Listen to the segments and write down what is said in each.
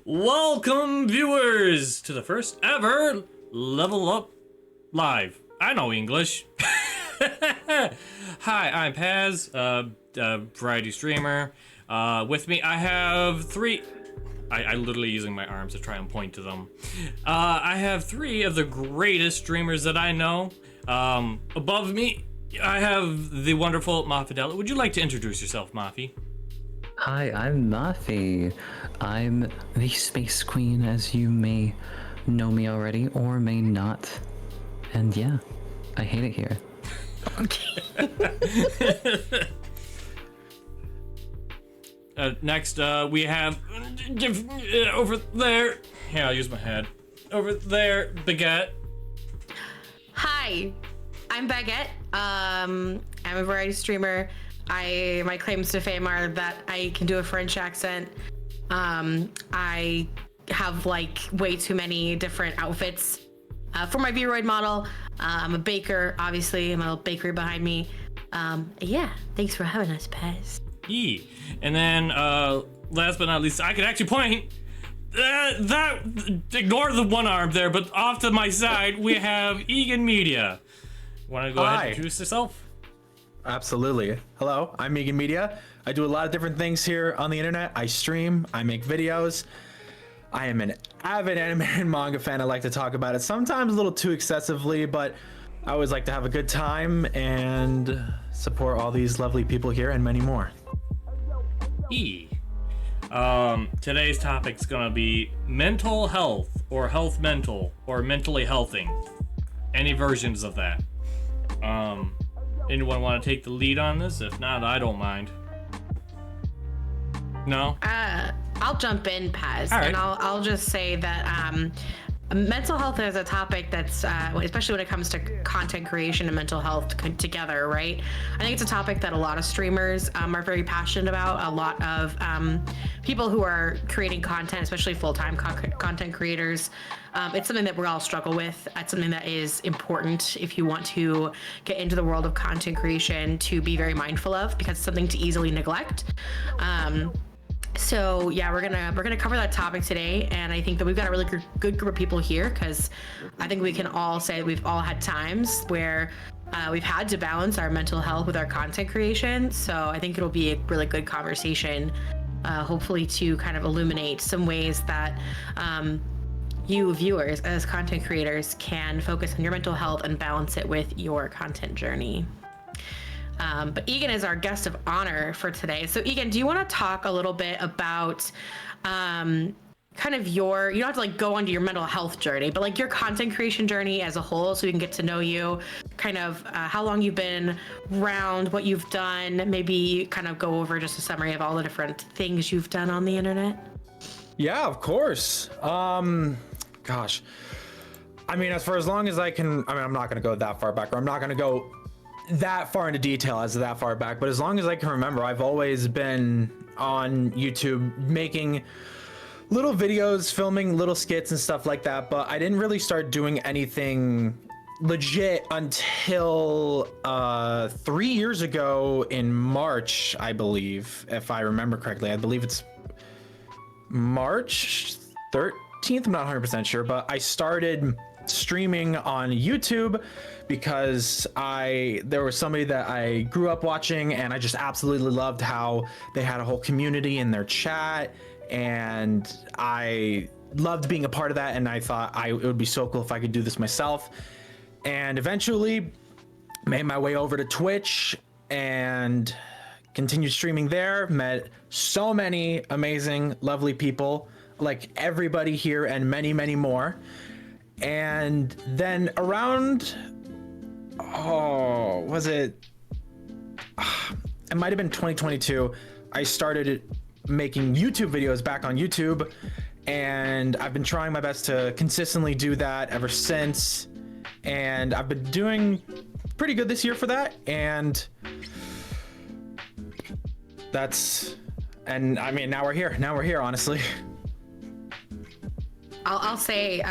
Welcome, viewers, to the first ever Level Up Live. I know English. Hi, I'm Paz, variety streamer. With me, I have three. I literally using my arms to try and point to them. I have three of the greatest streamers that I know. Above me, I have the wonderful Mafidella. Would you like to introduce yourself, Mafi? Hi, I'm Mafi. I'm the Space Queen, as you may know me already, or may not. And yeah, I hate it here. Next, we have over there. Here, I'll use my head. Over there, Baguette. Hi, I'm Baguette. I'm a variety streamer. My claims to fame are that I can do a French accent. I have like way too many different outfits for my Vroid model. I'm a baker, obviously. I'm a little bakery behind me. Yeah, thanks for having us, Paz. E. And then, last but not least, I could actually point. Ignore the one arm there, but off to my side, we have Egan Media. Want to go ahead and introduce yourself? Absolutely. Hello, I'm Egan Media. I do a lot of different things here on the internet. I stream, I make videos. I am an avid anime and manga fan. I like to talk about it, sometimes a little too excessively, but I always like to have a good time and support all these lovely people here and many more. E. Today's topic's gonna be mental health, or health mental, or mentally healthing. Any versions of that. Anyone want to take the lead on this? If not, I don't mind. No? I'll jump in, Paz, All right. and I'll just say that mental health is a topic that's, especially when it comes to content creation and mental health together, right? I think it's a topic that a lot of streamers are very passionate about. A lot of people who are creating content, especially full-time content creators, it's something that we all struggle with. It's something that is important if you want to get into the world of content creation to be very mindful of, because it's something to easily neglect. So yeah, we're gonna cover that topic today, and I think that we've got a really good group of people here, because I think we can all say that we've all had times where we've had to balance our mental health with our content creation. So I think it'll be a really good conversation, hopefully to kind of illuminate some ways that you viewers as content creators can focus on your mental health and balance it with your content journey. But Egan is our guest of honor for today. So Egan, do you want to talk a little bit about kind of you don't have to like go onto your mental health journey, but like your content creation journey as a whole, so we can get to know you, kind of how long you've been around, what you've done, maybe kind of go over just a summary of all the different things you've done on the internet? Yeah, of course. Gosh. I mean, for as long as I can, I'm not going to go that far back, or I'm not going to go that far into detail as that far back, but as long as I can remember, I've always been on YouTube making little videos, filming little skits and stuff like that, but I didn't really start doing anything legit until 3 years ago in March, I believe, if I remember correctly. I believe it's March 13th, I'm not 100% sure, but I started streaming on YouTube because there was somebody that I grew up watching, and I just absolutely loved how they had a whole community in their chat, and I loved being a part of that, and I thought it would be so cool if I could do this myself. And eventually made my way over to Twitch and continued streaming there, met so many amazing, lovely people, like everybody here and many, many more. And then around, it might have been 2022, I started making YouTube videos back on YouTube, and I've been trying my best to consistently do that ever since, and I've been doing pretty good this year for that. And I mean, now we're here honestly. I'll say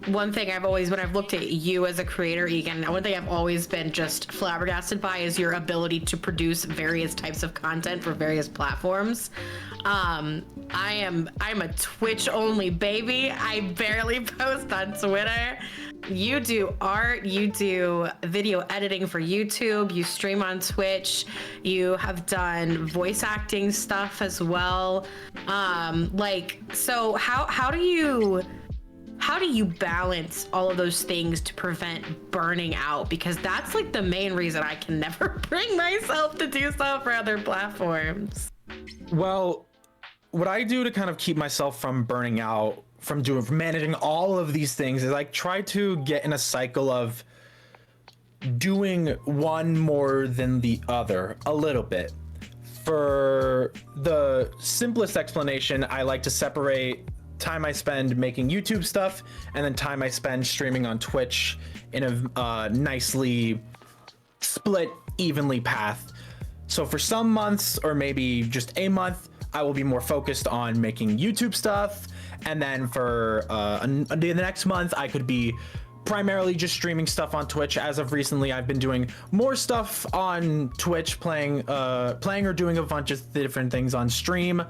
one thing I've always, when I've looked at you as a creator, Egan, one thing I've always been just flabbergasted by is your ability to produce various types of content for various platforms. I'm a Twitch only baby. I barely post on Twitter. You do art, you do video editing for YouTube, you stream on Twitch, you have done voice acting stuff as well. So how do you balance all of those things to prevent burning out? Because that's like the main reason I can never bring myself to do stuff for other platforms. Well, what I do to kind of keep myself from burning out from managing all of these things is I try to get in a cycle of doing one more than the other a little bit. For the simplest explanation, I like to separate time I spend making YouTube stuff and then time I spend streaming on Twitch in a nicely split evenly path. So for some months, or maybe just a month, I will be more focused on making YouTube stuff, and then for the next month I could be primarily just streaming stuff on Twitch. As of recently, I've been doing more stuff on Twitch, playing or doing a bunch of different things on stream.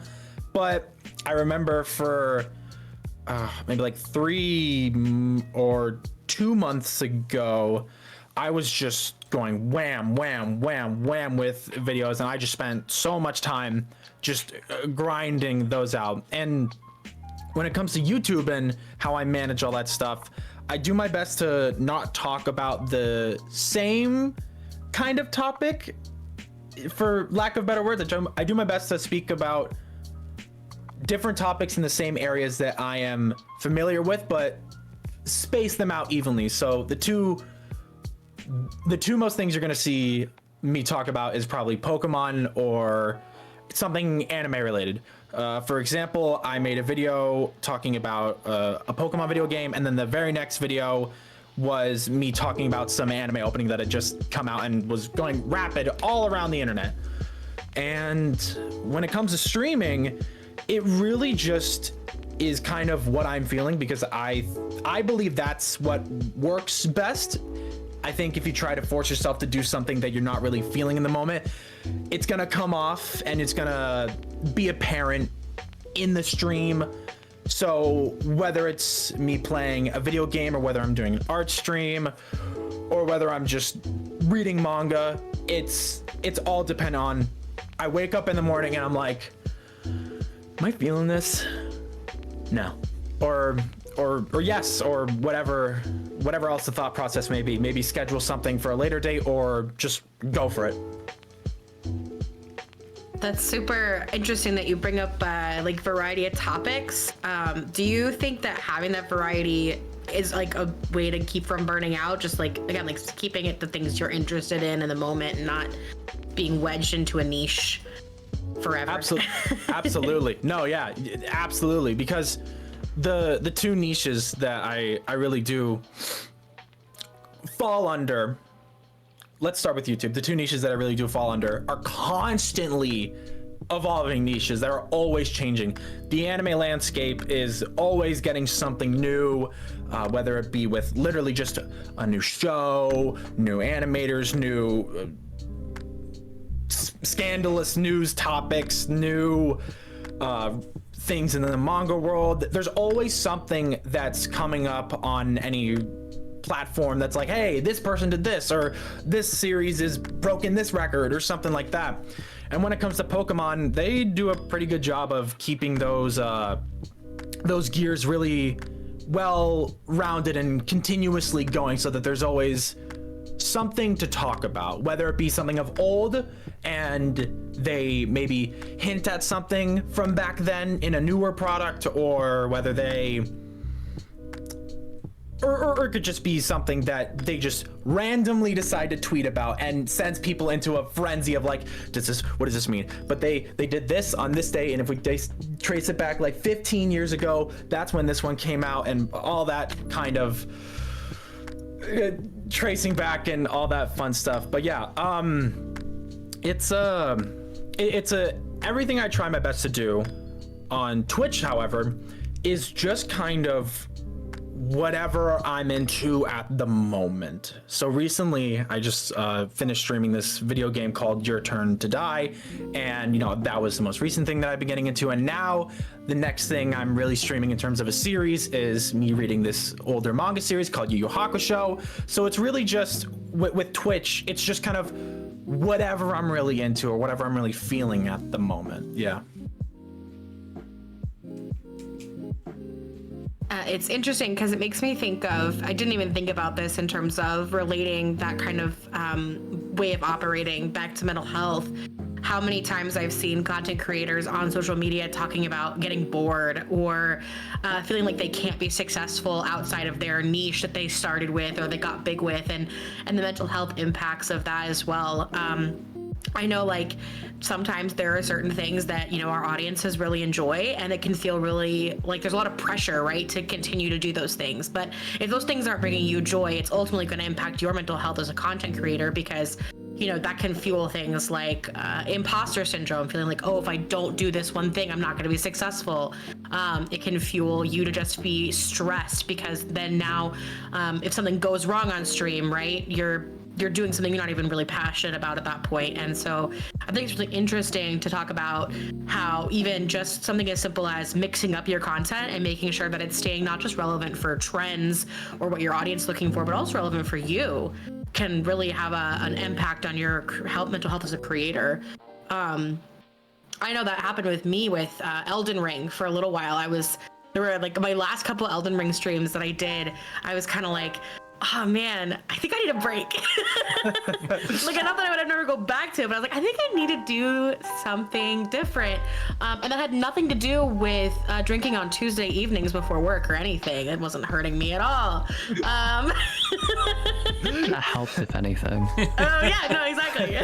But I remember for maybe like 3 or 2 months ago, I was just going wham, wham, wham, wham with videos, and I just spent so much time just grinding those out. And when it comes to YouTube and how I manage all that stuff, I do my best to not talk about the same kind of topic, for lack of better words. I do my best to speak about different topics in the same areas that I am familiar with, but space them out evenly. So the two most things you're going to see me talk about is probably Pokemon or something anime related. For example, I made a video talking about a Pokemon video game, and then the very next video was me talking about some anime opening that had just come out and was going rapid all around the internet. And when it comes to streaming, it really just is kind of what I'm feeling, because I believe that's what works best. I think if you try to force yourself to do something that you're not really feeling in the moment, it's gonna come off and it's gonna be apparent in the stream. So whether it's me playing a video game, or whether I'm doing an art stream, or whether I'm just reading manga, it's all dependent on, I wake up in the morning and I'm like, am I feeling this? No. Or yes, or whatever else the thought process may be. Maybe schedule something for a later date, or just go for it. That's super interesting that you bring up like variety of topics. Do you think that having that variety is like a way to keep from burning out? Just like, again, like keeping it the things you're interested in the moment, and not being wedged into a niche forever. Absolutely. No, yeah, absolutely. Because the two niches that I really do fall under, let's start with YouTube. The two niches that I really do fall under are constantly evolving niches that are always changing. The anime landscape is always getting something new, whether it be with literally just a new show, new animators, new scandalous news topics, new things in the manga world. There's always something that's coming up on any platform that's like, hey, this person did this, or this series is broken this record, or something like that. And when it comes to Pokemon, they do a pretty good job of keeping those gears really well rounded and continuously going, so that there's always something to talk about, whether it be something of old and they maybe hint at something from back then in a newer product, or whether they or it could just be something that they just randomly decide to tweet about and sends people into a frenzy of like, what does this mean? But they did this on this day, and if we trace it back like 15 years ago, that's when this one came out, and all that kind of tracing back and all that fun stuff. But yeah, it's everything I try my best to do on Twitch, however, is just kind of whatever I'm into at the moment. So recently I just finished streaming this video game called Your Turn to Die, and that was the most recent thing that I've been getting into. And now the next thing I'm really streaming in terms of a series is me reading this older manga series called Yu Yu Hakusho. So it's really just with Twitch, it's just kind of whatever I'm really into or whatever I'm really feeling at the moment. Yeah. It's interesting because it makes me think of, I didn't even think about this in terms of relating that kind of way of operating back to mental health. How many times I've seen content creators on social media talking about getting bored or feeling like they can't be successful outside of their niche that they started with or they got big with, and the mental health impacts of that as well. I know, like, sometimes there are certain things that, our audiences really enjoy, and it can feel really like there's a lot of pressure, right, to continue to do those things. But if those things aren't bringing you joy, it's ultimately going to impact your mental health as a content creator, because, that can fuel things like imposter syndrome, feeling like, oh, if I don't do this one thing, I'm not going to be successful. It can fuel you to just be stressed because then now if something goes wrong on stream, right, you're doing something you're not even really passionate about at that point. And so I think it's really interesting to talk about how even just something as simple as mixing up your content and making sure that it's staying not just relevant for trends or what your audience is looking for, but also relevant for you, can really have an impact on your mental health as a creator. I know that happened with me with Elden Ring for a little while. There were like my last couple Elden Ring streams that I did, I was kind of like, oh man, I think I need a break. Like, I thought I would never go back to it, but I was like, I think I need to do something different. And that had nothing to do with drinking on Tuesday evenings before work or anything. It wasn't hurting me at all. That helped, if anything. Oh yeah, no, exactly.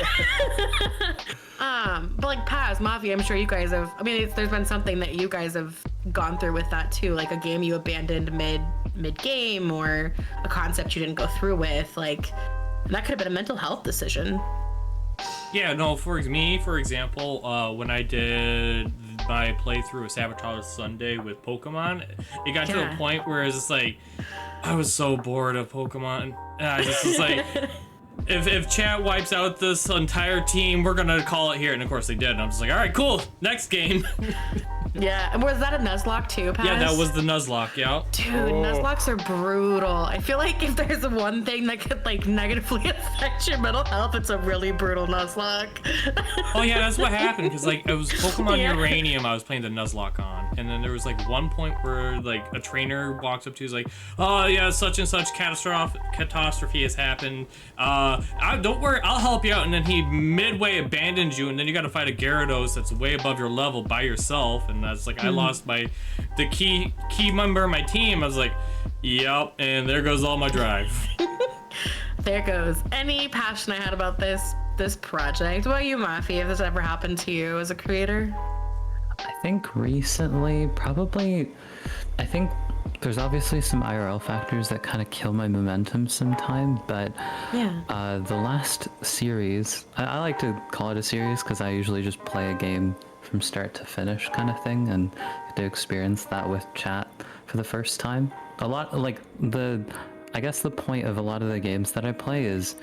But like Paz, Mafia, I'm sure you guys have, there's been something that you guys have gone through with that too, like a game you abandoned mid-game or a concept you didn't go through with, like, that could have been a mental health decision. Yeah, no, for example, when I did my playthrough of Sabotage Sunday with Pokemon, it got to the point where it's just like, I was so bored of Pokemon. And I just was like, if chat wipes out this entire team, we're gonna call it here. And of course they did. And I'm just like, all right, cool, next game. Yeah, and was that a Nuzlocke too, Paz? Yeah, that was the Nuzlocke, yeah. Dude, Nuzlocks are brutal. I feel like if there's one thing that could like negatively affect your mental health, it's a really brutal Nuzlocke. Oh yeah, that's what happened, because like it was Pokemon Uranium I was playing the Nuzlocke on, and then there was like one point where like a trainer walks up to you, is like, oh yeah, such and such catastrophe has happened. Don't worry, I'll help you out. And then he midway abandons you, and then you got to fight a Gyarados that's way above your level by yourself, and that's like, I lost the key member of my team. I was like, yep, and there goes all my drive. There goes any passion I had about this project. What about you, Mafi? If this ever happened to you as a creator? I think recently, probably, I think there's obviously some IRL factors that kind of kill my momentum sometime, but yeah. The last series, I like to call it a series because I usually just play a game from start to finish kind of thing, and get to experience that with chat for the first time. A lot, like, I guess the point of a lot of the games that I play is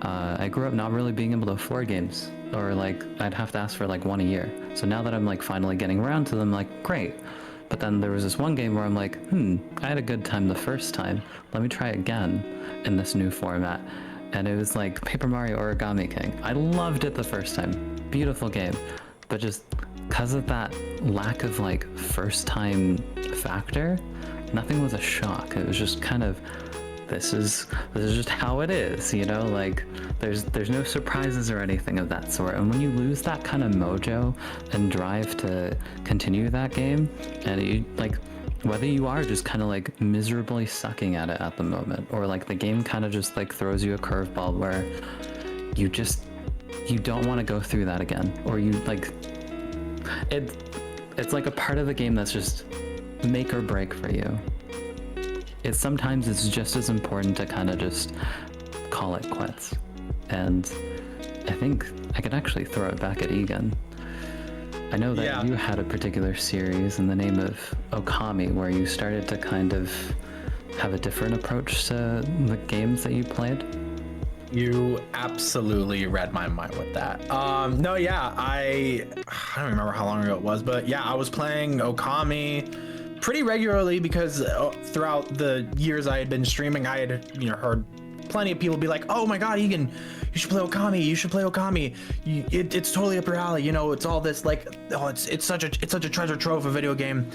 I grew up not really being able to afford games, or like I'd have to ask for like one a year. So now that I'm like finally getting around to them, like, great. But then there was this one game where I'm like, I had a good time the first time, let me try again in this new format. And it was like Paper Mario Origami King. I loved it the first time, beautiful game, but just because of that lack of like first time factor, nothing was a shock. It was just kind of, this is just how it is, like there's no surprises or anything of that sort. And when you lose that kind of mojo and drive to continue that game, and you like, whether you are just kind of like miserably sucking at it at the moment, or like the game kind of just like throws you a curveball where you don't want to go through that again, or you like it's like a part of the game that's just make or break for you. Sometimes it's just as important to kind of just call it quits. And I think I could actually throw it back at Egan. I know that Yeah. you had a particular series in the name of Okami where you started to kind of have a different approach to the games that you played. You absolutely read my mind with that. No, yeah, I don't remember how long ago it was, but yeah, I was playing Okami pretty regularly because throughout the years I had been streaming, I had, you know, heard plenty of people be like, "Oh my God, Egan, you should play Okami. You should play Okami. It's totally up your alley. You know, it's all this like, oh, it's such a treasure trove of a video game."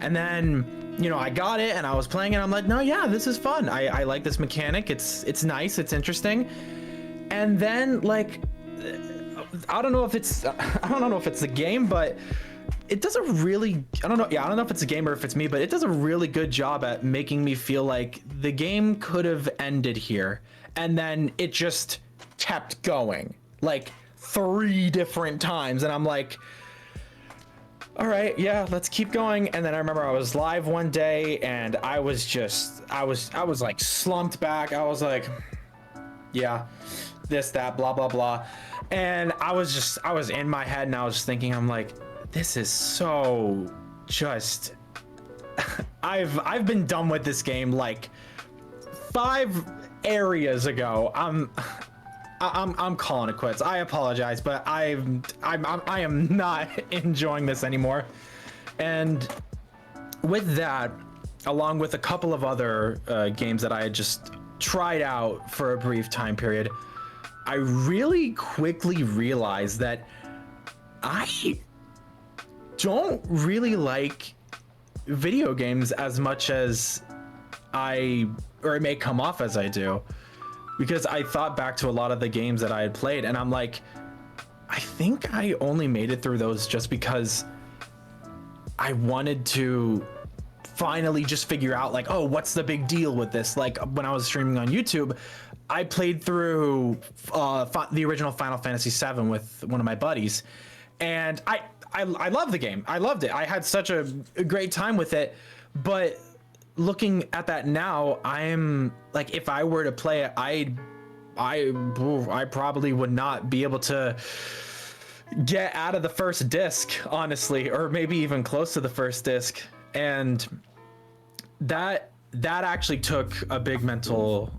And then, you know, I got it and I was playing it. I'm like, no, yeah, this is fun. I like this mechanic. It's nice. It's interesting. And then like, I don't know if it's the game, but it does a really, I don't know if it's a game or if it's me, but it does a really good job at making me feel like the game could have ended here. And then it just kept going like 3 different times. And I'm like, all right, yeah, let's keep going. And then I remember I was live one day and I was like slumped back. I was like, yeah, this, that, blah, blah, blah. And I was in my head and I was just thinking, I'm like, this is so just, I've been done with this game like 5 areas ago. I'm calling it quits. I apologize, but I am not enjoying this anymore. And with that, along with a couple of other games that I had just tried out for a brief time period, I really quickly realized that I don't really like video games as much as it may come off as I do. Because I thought back to a lot of the games that I had played and I'm like, I think I only made it through those just because I wanted to finally just figure out like, oh, what's the big deal with this? Like when I was streaming on YouTube, I played through the original Final Fantasy VII with one of my buddies. And I love the game. I loved it. I had such a great time with it. But looking at that now, I'm like, if I were to play it, I probably would not be able to get out of the first disc, honestly, or maybe even close to the first disc. And that actually took a big mental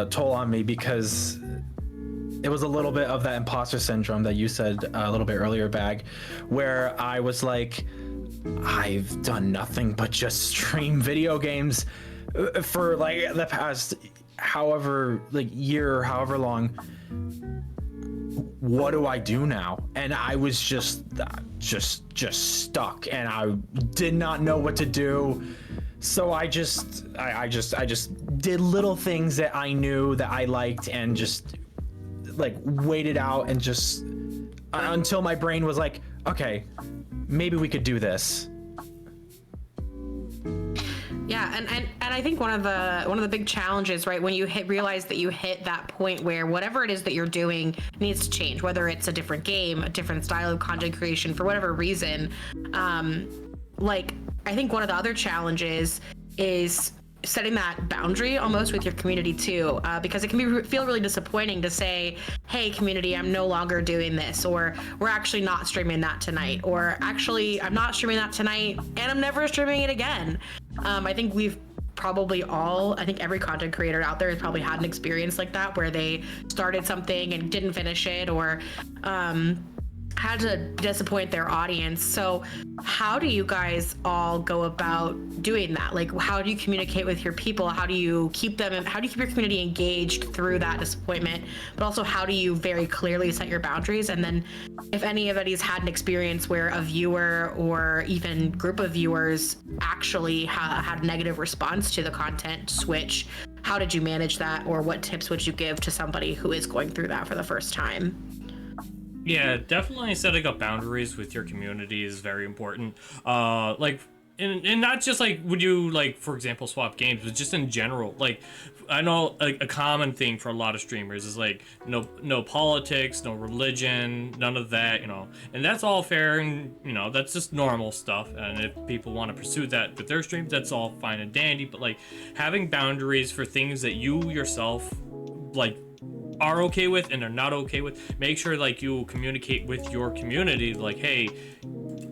toll on me because it was a little bit of that imposter syndrome that you said a little bit earlier, Bag, where I was like, I've done nothing but just stream video games for like the past however like year, however long. What do I do now? And I was just stuck and I did not know what to do. So I just did little things that I knew that I liked and just like waited out and just until my brain was like, okay, maybe we could do this. Yeah, and I think one of the big challenges, right, when you realize that you hit that point where whatever it is that you're doing needs to change, whether it's a different game, a different style of content creation for whatever reason, like I think one of the other challenges is setting that boundary almost with your community too, because it can feel really disappointing to say, hey community, I'm no longer doing this, or we're actually not streaming that tonight, or actually I'm not streaming that tonight and I'm never streaming it again. I think we've probably all, I think every content creator out there has probably had an experience like that where they started something and didn't finish it, or had to disappoint their audience. So how do you guys all go about doing that? Like, how do you communicate with your people? How do you keep them, how do you keep your community engaged through that disappointment? But also, how do you very clearly set your boundaries? And then if anybody's had an experience where a viewer or even group of viewers actually had a negative response to the content switch, how did you manage that? Or what tips would you give to somebody who is going through that for the first time? Yeah, definitely setting up boundaries with your community is very important. Like, and not just like would you like, for example, swap games, but just in general. Like, I know a common thing for a lot of streamers is like no politics, no religion, none of that, you know. And that's all fair, and you know that's just normal stuff. And if people want to pursue that with their streams, that's all fine and dandy. But like having boundaries for things that you yourself like are okay with and are not okay with, make sure like you communicate with your community like, hey,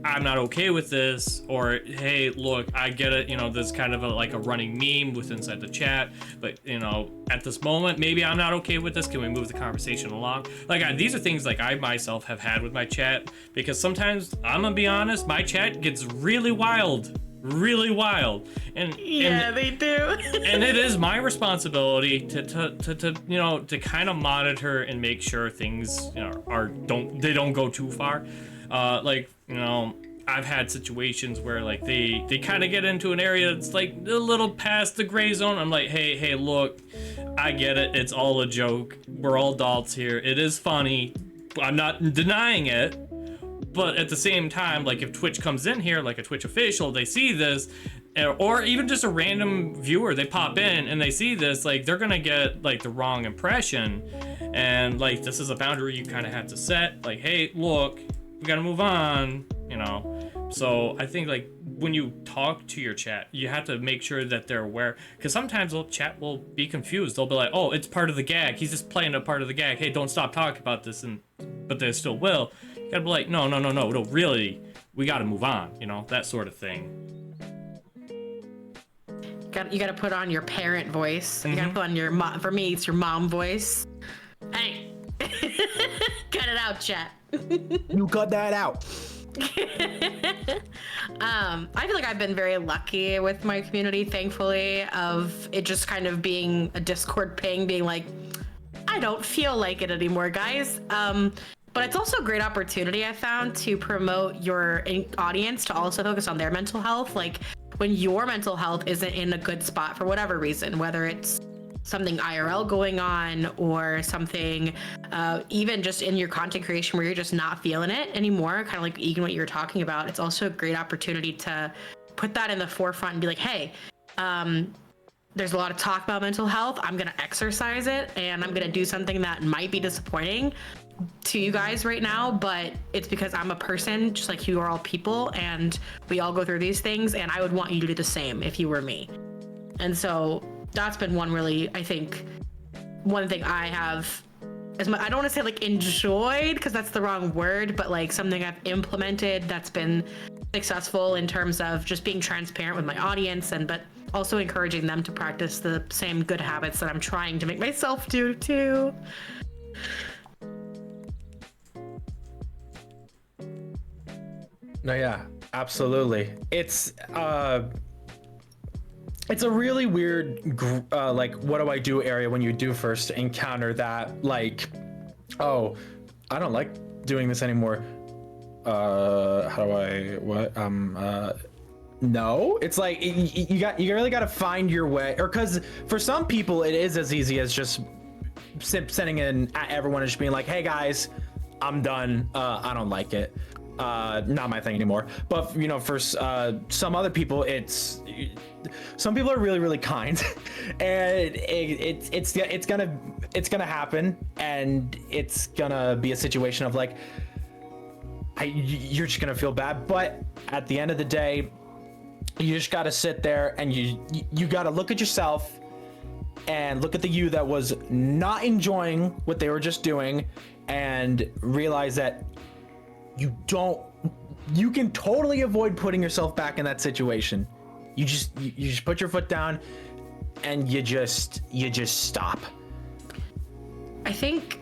I'm not okay with this, or hey, look, I get it, you know, there's kind of like a running meme with inside the chat, but you know, at this moment, maybe I'm not okay with this. Can we move the conversation along? Like, these are things like I myself have had with my chat, because sometimes, I'm gonna be honest, my chat gets really wild, and they do. and it is my responsibility to you know, to kind of monitor and make sure things, you know, don't go too far. Like, you know, I've had situations where like they kind of get into an area that's like a little past the gray zone. I'm like, hey, look, I get it, it's all a joke, we're all adults here, it is funny, I'm not denying it. But at the same time, like if Twitch comes in here, like a Twitch official, they see this, or even just a random viewer, they pop in and they see this, like they're gonna get like the wrong impression. And like, this is a boundary you kind of have to set, like, hey, look, we gotta move on, you know? So I think like when you talk to your chat, you have to make sure that they're aware, because sometimes the chat will be confused. They'll be like, oh, it's part of the gag, he's just playing a part of the gag, hey, don't stop talking about this, but they still will. You gotta be like, no, really, we gotta move on, you know, that sort of thing. You gotta put on your parent voice. You gotta put on your mom. For me, it's your mom voice. Hey, cut it out, chat. You cut that out. I feel like I've been very lucky with my community, thankfully, of it just kind of being a Discord ping, being like, I don't feel like it anymore, guys. But it's also a great opportunity, I found, to promote your audience to also focus on their mental health. Like when your mental health isn't in a good spot for whatever reason, whether it's something IRL going on or something even just in your content creation where you're just not feeling it anymore, kind of like Egan, what you were talking about, it's also a great opportunity to put that in the forefront and be like, hey, there's a lot of talk about mental health. I'm going to exercise it, and I'm going to do something that might be disappointing to you guys right now, but it's because I'm a person just like you are all people, and we all go through these things, and I would want you to do the same if you were me. And so that's been one really, I think, one thing I have, I don't want to say like enjoyed, because that's the wrong word, but like something I've implemented that's been successful in terms of just being transparent with my audience, and but also encouraging them to practice the same good habits that I'm trying to make myself do too. No, yeah, absolutely. It's a really weird, like, what do I do area when you do first encounter that, like, oh, I don't like doing this anymore. How do I, what, no, it's like, you really got to find your way, or because for some people it is as easy as just sending in at everyone and just being like, hey guys, I'm done, I don't like it. Not my thing anymore. But you know, for some other people, some people are really kind, and it's gonna happen, and it's gonna be a situation of like, you're just gonna feel bad. But at the end of the day, you just gotta sit there and you gotta look at yourself and look at the you that was not enjoying what they were just doing, and realize that you can totally avoid putting yourself back in that situation. You just put your foot down and you just stop. I think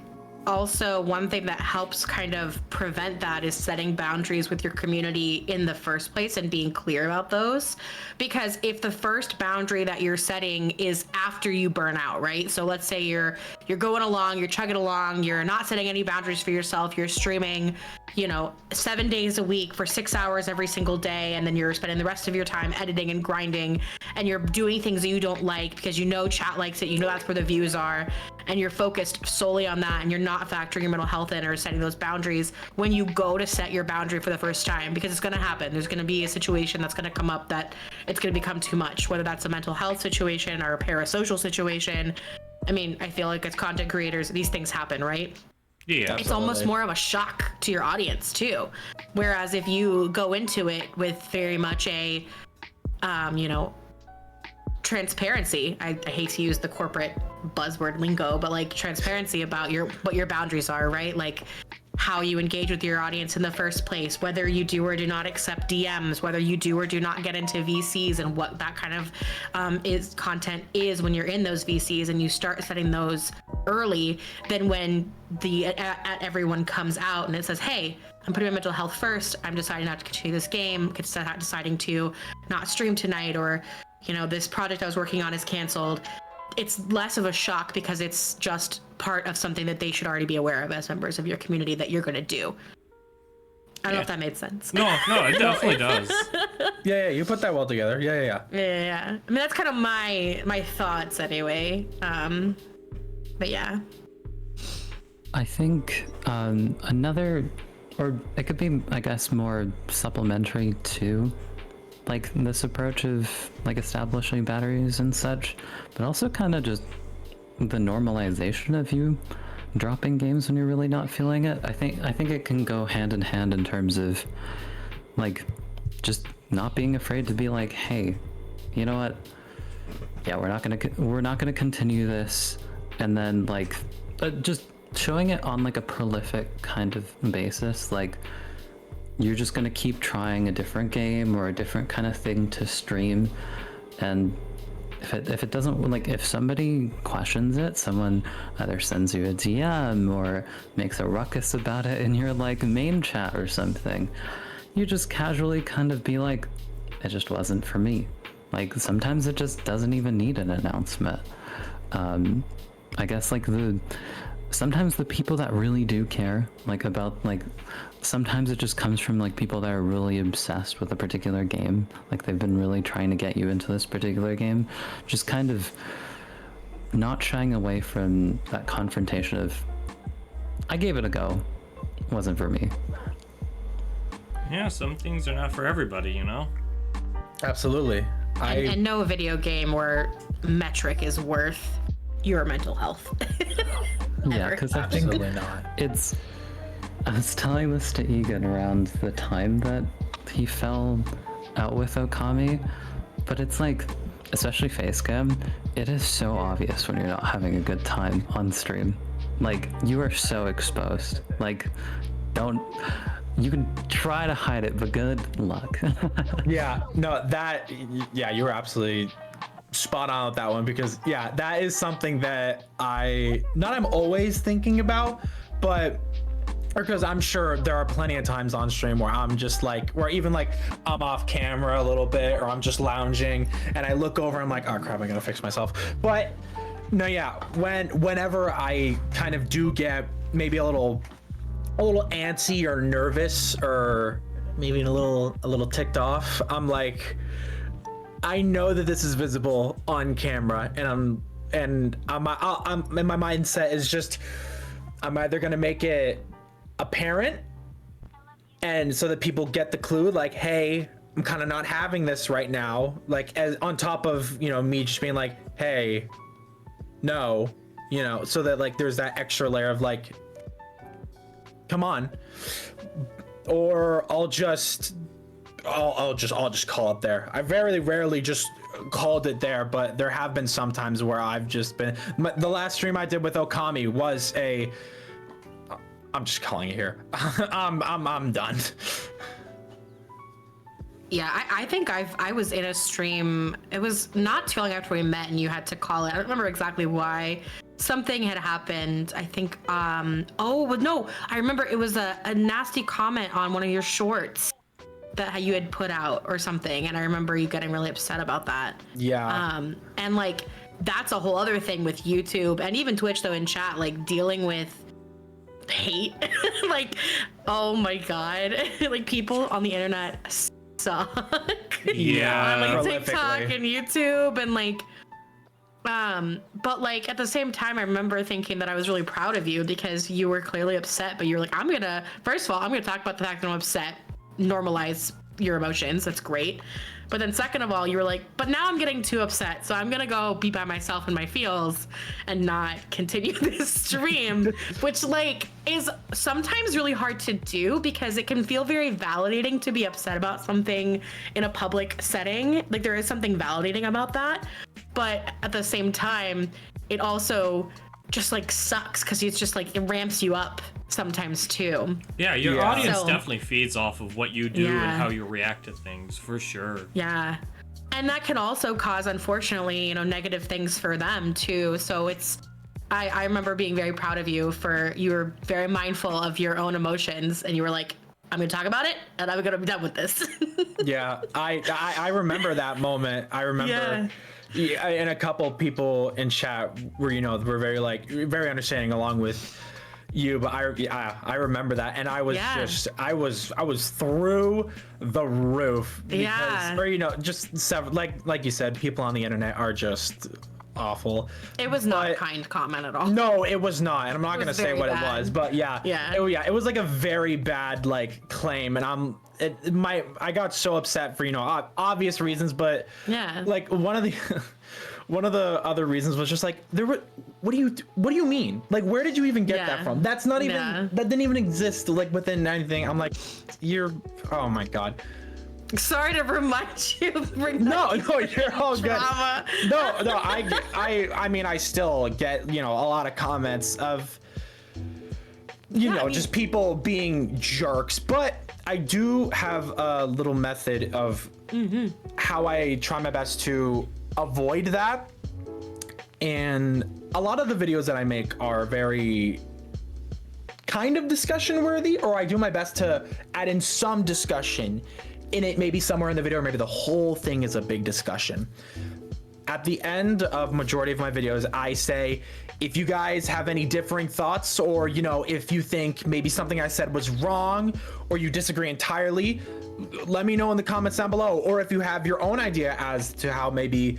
also one thing that helps kind of prevent that is setting boundaries with your community in the first place and being clear about those. Because if the first boundary that you're setting is after you burn out, right? So let's say you're going along, you're chugging along, you're not setting any boundaries for yourself, you're streaming, 7 days a week for 6 hours every single day, and then you're spending the rest of your time editing and grinding, and you're doing things that you don't like because chat likes it, that's where the views are, and you're focused solely on that, and you're not factoring your mental health in or setting those boundaries when you go to set your boundary for the first time, because it's going to happen. There's going to be a situation that's going to come up that it's going to become too much, whether that's a mental health situation or a parasocial situation. I mean, I feel like as content creators, these things happen, right? Yeah, it's absolutely. almost more of a shock to your audience too. Whereas if you go into it with very much a, transparency. I hate to use the corporate buzzword lingo, but like transparency about what your boundaries are, right? Like, how you engage with your audience in the first place, whether you do or do not accept DMs, whether you do or do not get into VCs, and what that kind of content is when you're in those VCs, and you start setting those early, then when the at everyone comes out and it says, hey, I'm putting my mental health first, I'm deciding not to continue this game, deciding to not stream tonight, or this project I was working on is canceled, it's less of a shock because it's just part of something that they should already be aware of as members of your community that you're going to do. I don't know if that made sense. No, it definitely does. Yeah, you put that well together. Yeah. Yeah. I mean, that's kind of my thoughts anyway. But yeah. I think another, or it could be, I guess, more supplementary to like this approach of like establishing batteries and such, but also kind of just the normalization of you dropping games when you're really not feeling it. I think it can go hand in hand in terms of like just not being afraid to be like, hey, you know what? Yeah, we're not gonna continue this, and then like just showing it on like a prolific kind of basis, like you're just gonna keep trying a different game or a different kind of thing to stream, and if it doesn't, like if somebody questions it, someone either sends you a DM or makes a ruckus about it in your like main chat or something, you just casually kind of be like, it just wasn't for me. Like sometimes it just doesn't even need an announcement. I guess like sometimes the people that really do care, like about like, sometimes it just comes from like people that are really obsessed with a particular game, like they've been really trying to get you into this particular game, just kind of not shying away from that confrontation of, I gave it a go, wasn't for me. Yeah, some things are not for everybody, Absolutely. And no video game or metric is worth your mental health. Yeah, because I think I was telling this to Egan around the time that he fell out with Okami, but it's like, especially Facecam, it is so obvious when you're not having a good time on stream. Like, you are so exposed. Like, you can try to hide it, but good luck. Yeah, you were absolutely spot on with that one, because yeah, that is something that I'm always thinking about, but because I'm sure there are plenty of times on stream where I'm just like, or even like I'm off camera a little bit, or I'm just lounging and I look over, I'm like, oh crap, I gotta fix myself. But no, yeah, whenever I kind of do get maybe a little antsy or nervous, or maybe a little ticked off, I'm like, I know that this is visible on camera, and I'm in my mindset is just, I'm either gonna make it apparent, and so that people get the clue, like, hey, I'm kind of not having this right now, like, as on top of me just being like, hey, no, so that like there's that extra layer of like, come on, or I'll just call it there. I very rarely just called it there, but there have been some times where I've just been, the last stream I did with Okami was I'm just calling it here. I'm done. Yeah, I think I was in a stream. It was not too long after we met, and you had to call it. I don't remember exactly why. Something had happened. I think. No, I remember it was a nasty comment on one of your shorts that you had put out or something, and I remember you getting really upset about that. Yeah. And like that's a whole other thing with YouTube and even Twitch though, in chat, like dealing with hate. Like, oh my god, like people on the internet suck. Yeah. On like TikTok and YouTube and like but like at the same time I remember thinking that I was really proud of you because you were clearly upset, but you're like, first of all I'm gonna talk about the fact that I'm upset, normalize your emotions, that's great. But then second of all, you were like, but now I'm getting too upset, so I'm gonna go be by myself in my feels and not continue this stream, which like is sometimes really hard to do because it can feel very validating to be upset about something in a public setting. Like there is something validating about that, but at the same time, it also just like sucks because it's just like it ramps you up sometimes too. Yeah, your Yeah. audience So- definitely feeds off of what you do Yeah. and how you react to things, for sure. Yeah. And that can also cause, unfortunately, you know, negative things for them too. So I remember being very proud of you for, you were very mindful of your own emotions and you were like, I'm going to talk about it and I'm going to be done with this. Yeah, I remember that moment. I remember, yeah, and a couple people in chat were, you know, were very understanding along with you, but I remember that, and I was just I was through the roof because, or you know, just several, like you said, people on the internet are just awful. It was not a kind comment at all. No, it was not, and I'm not gonna say very what bad. it was, but yeah, it was like a very bad like claim, and I got so upset for, you know, obvious reasons, but Yeah. like one of the one of the other reasons was just like, what do you mean? Like, where did you even get that from? That's not even, that didn't even exist like within anything. I'm like, oh my God. Sorry to remind you. No, you're all good. Drama. No, I mean, I still get, you know, a lot of comments of, you know, just people being jerks, but I do have a little method of how I try my best to avoid that. And a lot of the videos that I make are very kind of discussion worthy, or I do my best to add in some discussion in it, maybe somewhere in the video, or maybe the whole thing is a big discussion. At the end of majority of my videos, I say, if you guys have any differing thoughts, or, you know, if you think maybe something I said was wrong, or you disagree entirely, let me know in the comments down below. Or if you have your own idea as to how maybe,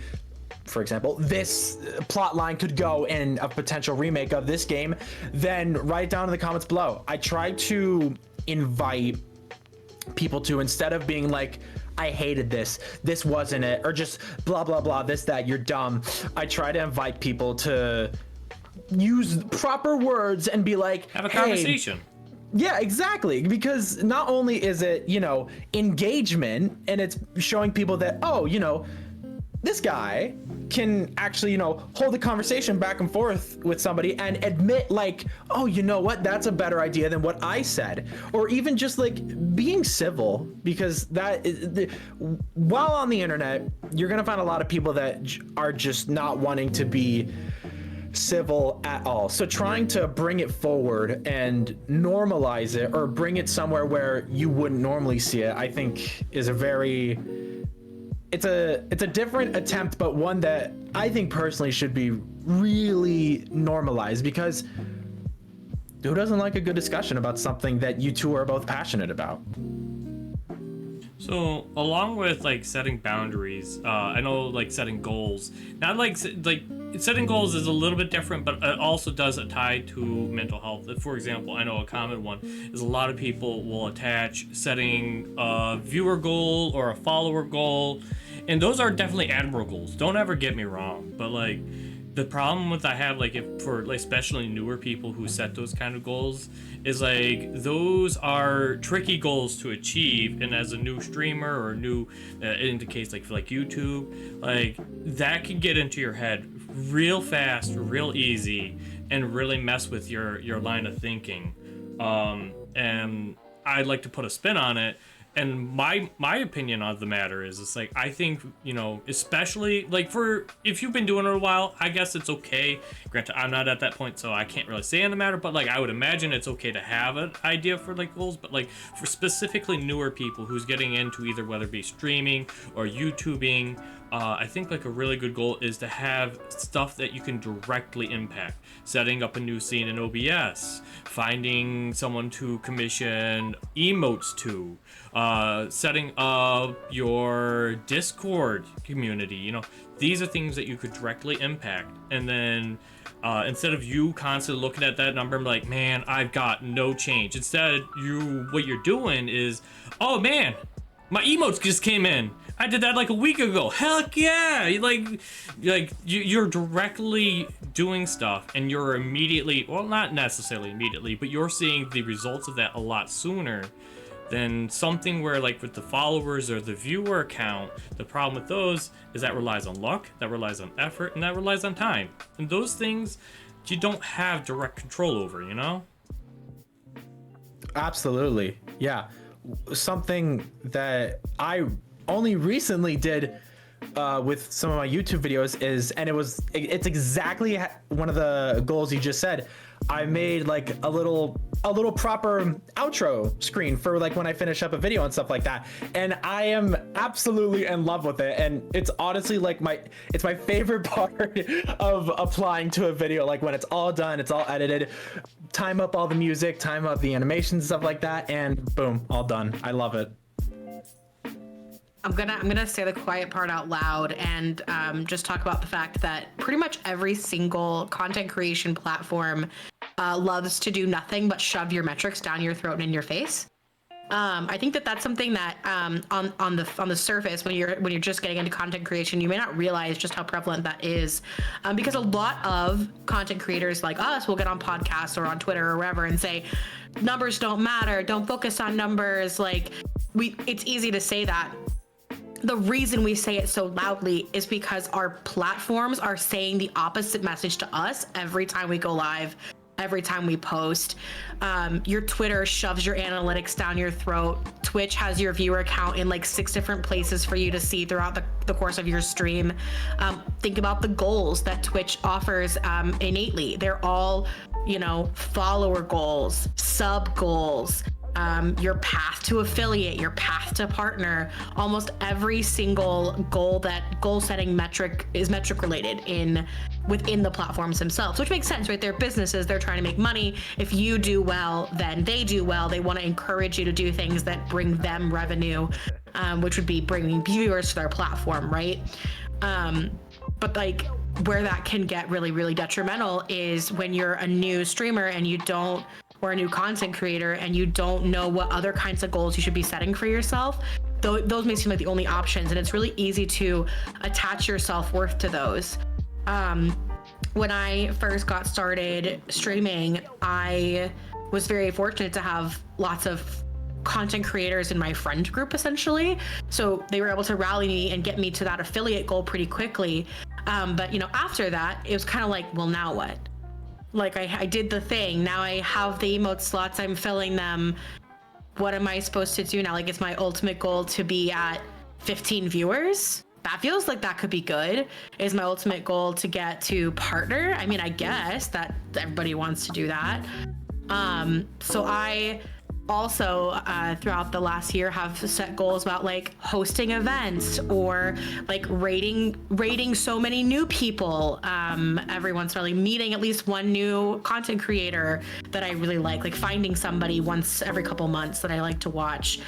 for example, this plot line could go in a potential remake of this game, then write it down in the comments below. I try to invite people to, instead of being like, I hated this wasn't it, or just blah blah blah, this that, you're dumb, I try to invite people to use proper words and be like, Have a hey, conversation. yeah, exactly, because not only is it, you know, engagement, and it's showing people that, oh, you know, this guy can actually, you know, hold a conversation back and forth with somebody and admit like, oh, you know what, that's a better idea than what I said. Or even just like being civil, because that is, while on the internet, you're gonna find a lot of people that are just not wanting to be civil at all. So trying to bring it forward and normalize it, or bring it somewhere where you wouldn't normally see it, I think is a very, it's a different attempt, but one that I think personally should be really normalized, because who doesn't like a good discussion about something that you two are both passionate about? So along with like setting boundaries, I know like setting goals, not like setting goals is a little bit different, but it also does a tie to mental health. For example, I know a common one is a lot of people will attach setting a viewer goal or a follower goal, and those are definitely admirable goals. Don't ever get me wrong, but like the problem with I have, like, if for like especially newer people who set those kind of goals, is like those are tricky goals to achieve, and as a new streamer or new in the case like for like YouTube, like that can get into your head real fast, real easy, and really mess with your line of thinking. And I'd like to put a spin on it. And my opinion on the matter is, it's like, I think, you know, especially like for if you've been doing it a while, I guess it's okay. Granted, I'm not at that point, so I can't really say on the matter, but like I would imagine it's okay to have an idea for like goals. But like for specifically newer people who's getting into either whether it be streaming or YouTubing, I think like a really good goal is to have stuff that you can directly impact. Setting up a new scene in OBS, finding someone to commission emotes to, setting up your Discord community. You know, these are things that you could directly impact. And then instead of you constantly looking at that number and like, man, I've got no change. Instead, what you're doing is, oh man, my emotes just came in. I did that like a week ago. Heck yeah! You're directly doing stuff, and you're immediately, well, not necessarily immediately, but you're seeing the results of that a lot sooner than something where, like with the followers or the viewer count, the problem with those is that relies on luck, that relies on effort, and that relies on time. And those things, you don't have direct control over, you know? Absolutely. Yeah. Something that I only recently did with some of my YouTube videos it's exactly one of the goals you just said. I made like a little proper outro screen for like when I finish up a video and stuff like that. And I am absolutely in love with it. And it's honestly like it's my favorite part of applying to a video. Like when it's all done, it's all edited, time up all the music, time up the animations, stuff like that. And boom, all done. I love it. I'm gonna say the quiet part out loud and just talk about the fact that pretty much every single content creation platform loves to do nothing but shove your metrics down your throat and in your face. I think that that's something that on the surface, when you're just getting into content creation, you may not realize just how prevalent that is, because a lot of content creators like us will get on podcasts or on Twitter or wherever and say numbers don't matter, don't focus on numbers. Like it's easy to say that. The reason we say it so loudly is because our platforms are saying the opposite message to us every time we go live, every time we post. Your Twitter shoves your analytics down your throat. Twitch has your viewer count in like 6 different places for you to see throughout the course of your stream. Think about the goals that Twitch offers innately. They're all, follower goals, sub goals, your path to affiliate, your path to partner. Almost every single goal setting metric is metric related within the platforms themselves, which makes sense, right? They're businesses, they're trying to make money. If you do well, then they do well. They want to encourage you to do things that bring them revenue, which would be bringing viewers to their platform, right? But like where that can get really, really detrimental is when you're a new streamer and or a new content creator and you don't know what other kinds of goals you should be setting for yourself. Those may seem like the only options, and it's really easy to attach your self-worth to those. When I first got started streaming, I was very fortunate to have lots of content creators in my friend group, essentially. So they were able to rally me and get me to that affiliate goal pretty quickly. But after that, it was kind of like, well, now what? Like I did the thing. Now I have the emote slots, I'm filling them. What am I supposed to do now? Like, it's my ultimate goal to be at 15 viewers. That feels like that could be good. Is my ultimate goal to get to partner? I mean, I guess that everybody wants to do that. So I also throughout the last year have set goals about like hosting events or like rating so many new people every once in a while, like meeting at least one new content creator that I really like finding somebody once every couple months that I like to watch,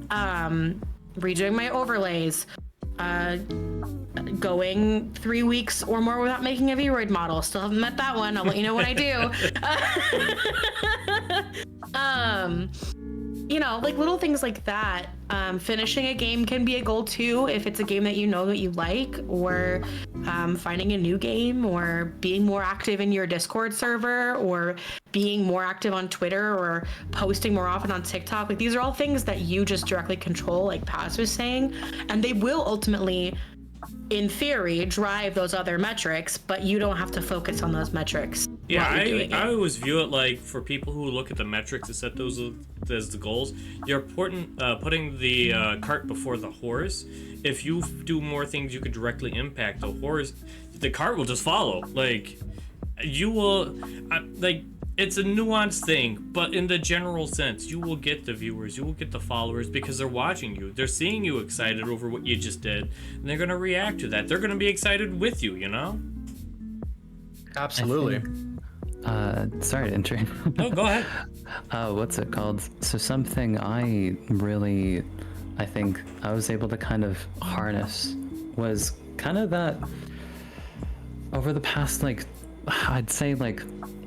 redoing my overlays, going 3 weeks or more without making a V-Roid model. Still haven't met that one. I'll let you know when I do. Like little things like that. Finishing a game can be a goal too, if it's a game that that you like, or finding a new game, or being more active in your Discord server, or being more active on Twitter, or posting more often on TikTok. Like, these are all things that you just directly control, like Paz was saying, and they will ultimately, in theory, drive those other metrics, but you don't have to focus on those metrics. Yeah, I always view it like, for people who look at the metrics and set those as the goals, you're putting the cart before the horse. If you do more things you could directly impact the horse, the cart will just follow. Like, you will, it's a nuanced thing, but in the general sense, you will get the viewers, you will get the followers, because they're watching you. They're seeing you excited over what you just did, and they're going to react to that. They're going to be excited with you, Absolutely. Sorry to interrupt. Oh, go ahead. What's it called? So something I think I was able to kind of harness was kind of that over the past, I'd say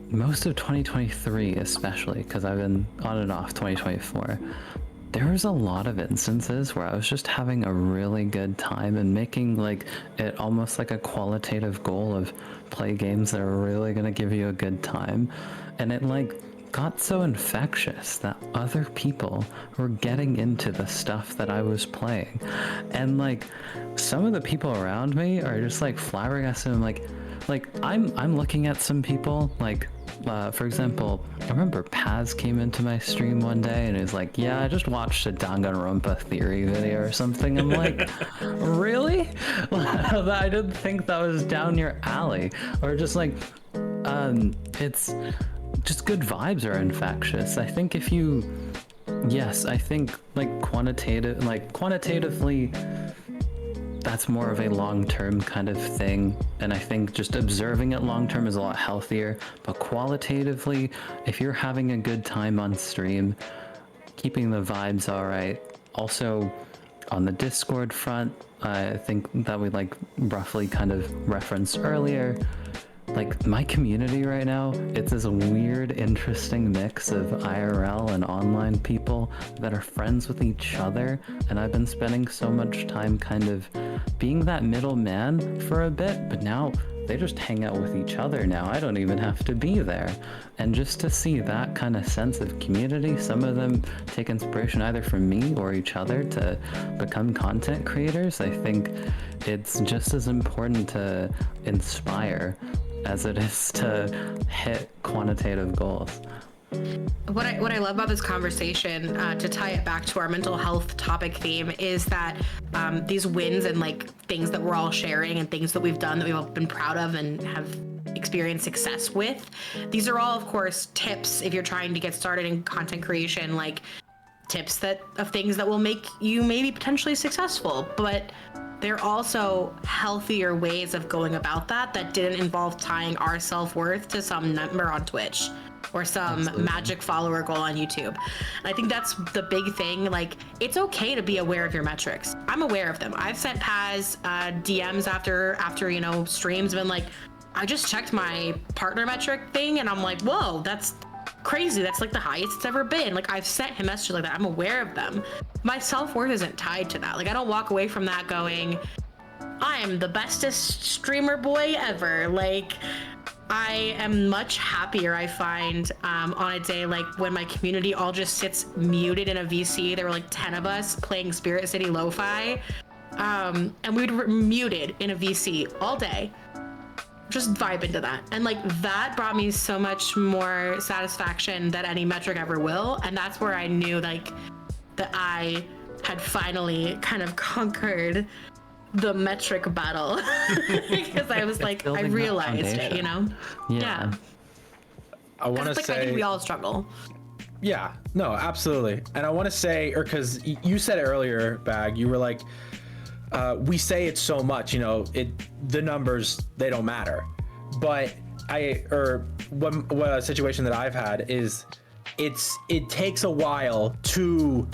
most of 2023, especially because I've been on and off 2024. There was a lot of instances where I was just having a really good time and making it almost like a qualitative goal of play games that are really going to give you a good time. And it got so infectious that other people were getting into the stuff that I was playing. And some of the people around me are just flabbergasted and like I'm looking at some people, like for example, I remember Paz came into my stream one day and he was like, yeah, I just watched a Danganronpa theory video or something. I'm like, really? I didn't think that was down your alley. Or just like, it's just good vibes are infectious. I think if you, yes, I think like quantitatively, that's more of a long-term kind of thing, and I think just observing it long-term is a lot healthier. But qualitatively, if you're having a good time on stream, keeping the vibes all right. Also, on the Discord front, I think that we like roughly kind of referenced earlier, like my community right now, it's this weird, interesting mix of IRL and online people that are friends with each other, and I've been spending so much time kind of being that middleman for a bit, but now they just hang out with each other now. I don't even have to be there. And just to see that kind of sense of community, some of them take inspiration either from me or each other to become content creators. I think it's just as important to inspire as it is to hit quantitative goals. What I love about this conversation, to tie it back to our mental health topic theme, is that these wins and like things that we're all sharing and things that we've done that we've all been proud of and have experienced success with, these are all, of course, tips if you're trying to get started in content creation, like tips of things that will make you maybe potentially successful. But they're also healthier ways of going about that didn't involve tying our self-worth to some number on Twitch or some magic follower goal on YouTube. And I think that's the big thing. Like, it's okay to be aware of your metrics. I'm aware of them. I've sent Paz DMs after streams, been like, I just checked my partner metric thing and I'm like, whoa, that's crazy. That's like the highest it's ever been. Like, I've sent him messages like that. I'm aware of them. My self-worth isn't tied to that. Like, I don't walk away from that going, I am the bestest streamer boy ever. Like, I am much happier, I find, on a day like when my community all just sits muted in a VC. There were like 10 of us playing Spirit City Lo-Fi, and we'd muted in a VC all day, just vibing to that. And like, that brought me so much more satisfaction than any metric ever will. And that's where I knew like that I had finally kind of conquered the metric battle, because I was like, I realized it, Yeah. I want to like, say, I think we all struggle. Yeah, no, absolutely. And I want to say, or because you said it earlier, Bag, you were like, we say it so much, the numbers, they don't matter. But what a situation that I've had is it takes a while to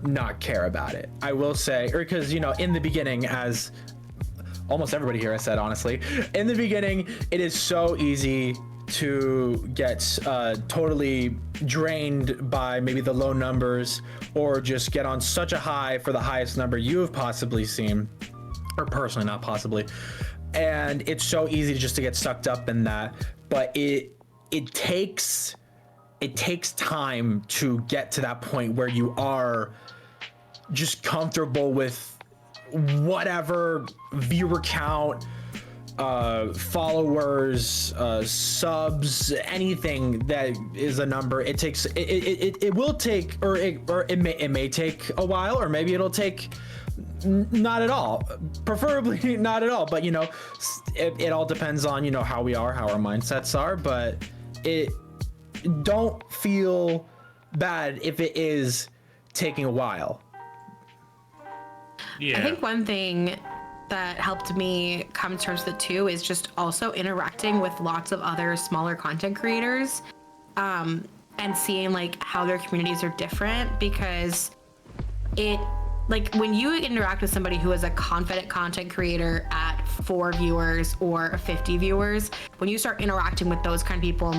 not care about it. I will say, or because, in the beginning, as almost everybody here has said, honestly, in the beginning, it is so easy to get totally drained by maybe the low numbers, or just get on such a high for the highest number you have possibly seen, or personally, not possibly. And it's so easy just to get sucked up in that, but it takes time to get to that point where you are just comfortable with whatever viewer count, followers, subs, anything that is a number. It takes, it will take, or it may take a while, or maybe it'll take not at all, preferably not at all, but it all depends on how we are, how our mindsets are. But don't feel bad if it is taking a while. Yeah. I think one thing that helped me come to terms with it too is just also interacting with lots of other smaller content creators, and seeing like how their communities are different, because like when you interact with somebody who is a confident content creator at 4 viewers or 50 viewers, when you start interacting with those kind of people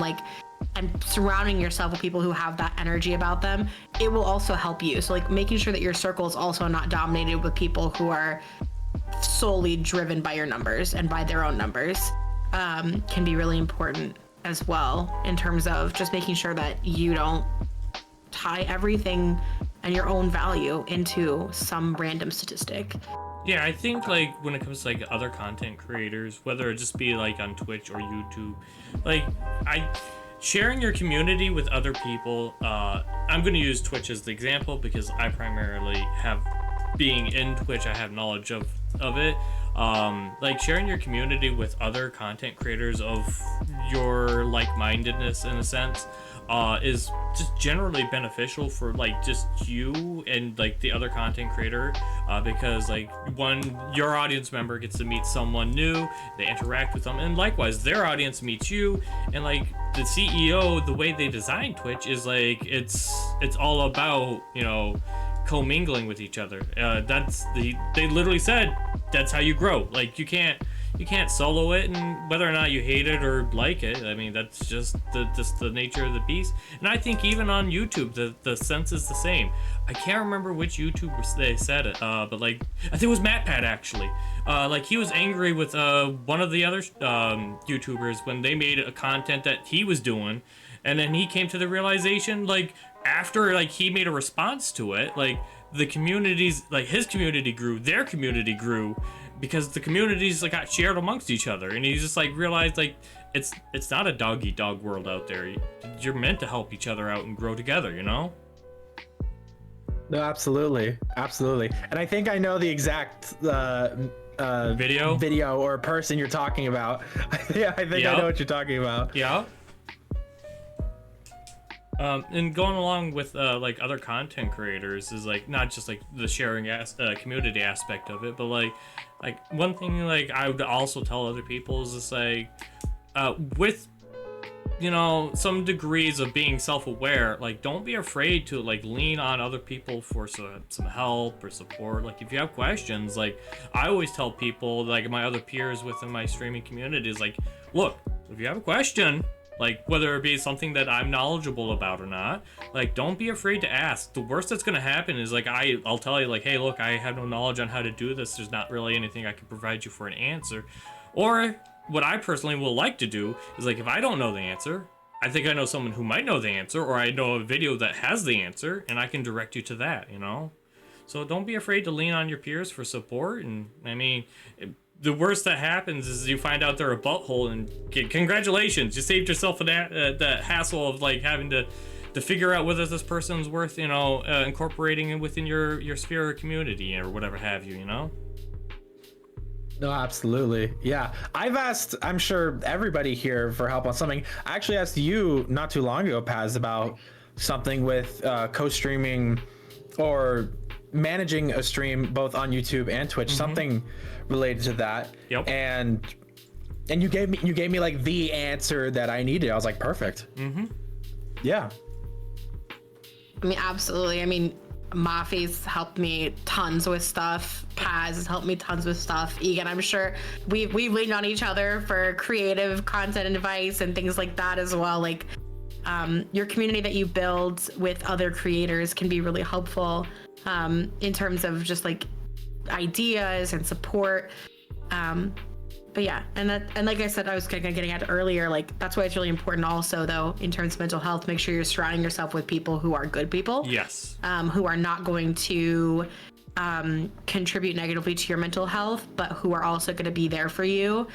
and surrounding yourself with people who have that energy about them, it will also help you. So like making sure that your circle is also not dominated with people who are solely driven by your numbers and by their own numbers, can be really important as well, in terms of just making sure that you don't tie everything and your own value into some random statistic. Yeah, I think like when it comes to like other content creators, whether it just be like on Twitch or YouTube, like I sharing your community with other people. I'm going to use Twitch as the example because I primarily have being in Twitch. I have knowledge of it. Like sharing your community with other content creators of your like-mindedness in a sense. Is just generally beneficial for like just you and like the other content creator, because like one, your audience member gets to meet someone new, they interact with them, and likewise their audience meets you. And like the CEO, the way they design Twitch is like it's all about, you know, commingling with each other. They literally said that's how you grow. Like you can't solo it, and whether or not you hate it or like it, I mean that's just the nature of the beast. And I think even on YouTube the sense is the same. I can't remember which YouTuber they said it, but like I think it was MatPat actually. Like he was angry with one of the other YouTubers when they made a content that he was doing, and then he came to the realization like after like he made a response to it, like the communities, like his community grew, their community grew, because the communities like got shared amongst each other. And he just like realized like it's not a dog eat dog world out there. You're meant to help each other out and grow together, you know? No, absolutely. And I think I know the exact video or person you're talking about. Yeah, I think I know what you're talking about. Yeah. And going along with like other content creators is like not just like the sharing community aspect of it, but like one thing like I would also tell other people is just like with, you know, some degrees of being self-aware, like don't be afraid to like lean on other people for some help or support. Like if you have questions, like I always tell people, like my other peers within my streaming community is like, look, if you have a question, like whether it be something that I'm knowledgeable about or not, like don't be afraid to ask. The worst that's gonna happen is like I'll tell you like, hey look, I have no knowledge on how to do this, there's not really anything I can provide you for an answer. Or what I personally will like to do is like if I don't know the answer, I think I know someone who might know the answer, or I know a video that has the answer and I can direct you to that, you know? So don't be afraid to lean on your peers for support. And I mean, the worst that happens is you find out they're a butthole, and congratulations, you saved yourself the hassle of like having to figure out whether this person's worth, you know, incorporating it within your sphere of community or whatever have you, you know? No, absolutely. Yeah. I've asked, I'm sure everybody here for help on something. I actually asked you not too long ago, Paz, about something with co-streaming or managing a stream both on YouTube and Twitch, something related to that. Yep. And you gave me like the answer that I needed. I was like, perfect. Yeah. I mean, absolutely. I mean, Mafi's helped me tons with stuff. Paz has helped me tons with stuff. Egan, I'm sure we've leaned on each other for creative content advice and things like that as well. Like, your community that you build with other creators can be really helpful in terms of just like ideas and support. But yeah, and like I said, I was kind of getting at earlier, like that's why it's really important also though, in terms of mental health, make sure you're surrounding yourself with people who are good people. Yes. Who are not going to contribute negatively to your mental health, but who are also going to be there for you.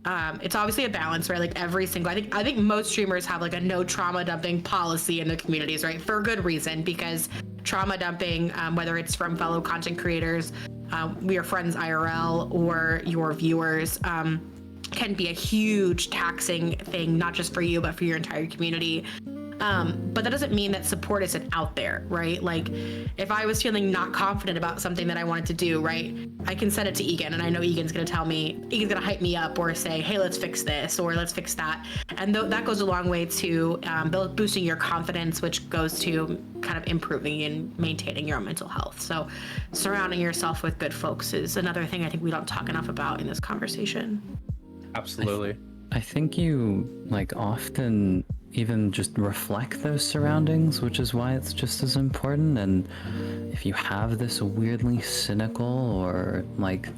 It's obviously a balance, right? Like every single, I think most streamers have like a no trauma dumping policy in their communities, right? For good reason, because trauma dumping, whether it's from fellow content creators, your friends IRL, or your viewers, can be a huge taxing thing, not just for you, but for your entire community. But that doesn't mean that support isn't out there, right? Like if I was feeling not confident about something that I wanted to do, right, I can send it to Egan, and I know Egan's gonna hype me up or say, hey, let's fix this or let's fix that. And that goes a long way to boosting your confidence, which goes to kind of improving and maintaining your own mental health. So surrounding yourself with good folks is another thing I think we don't talk enough about in this conversation. Absolutely. I think you like often even just reflect those surroundings, which is why it's just as important. And if you have this weirdly cynical or like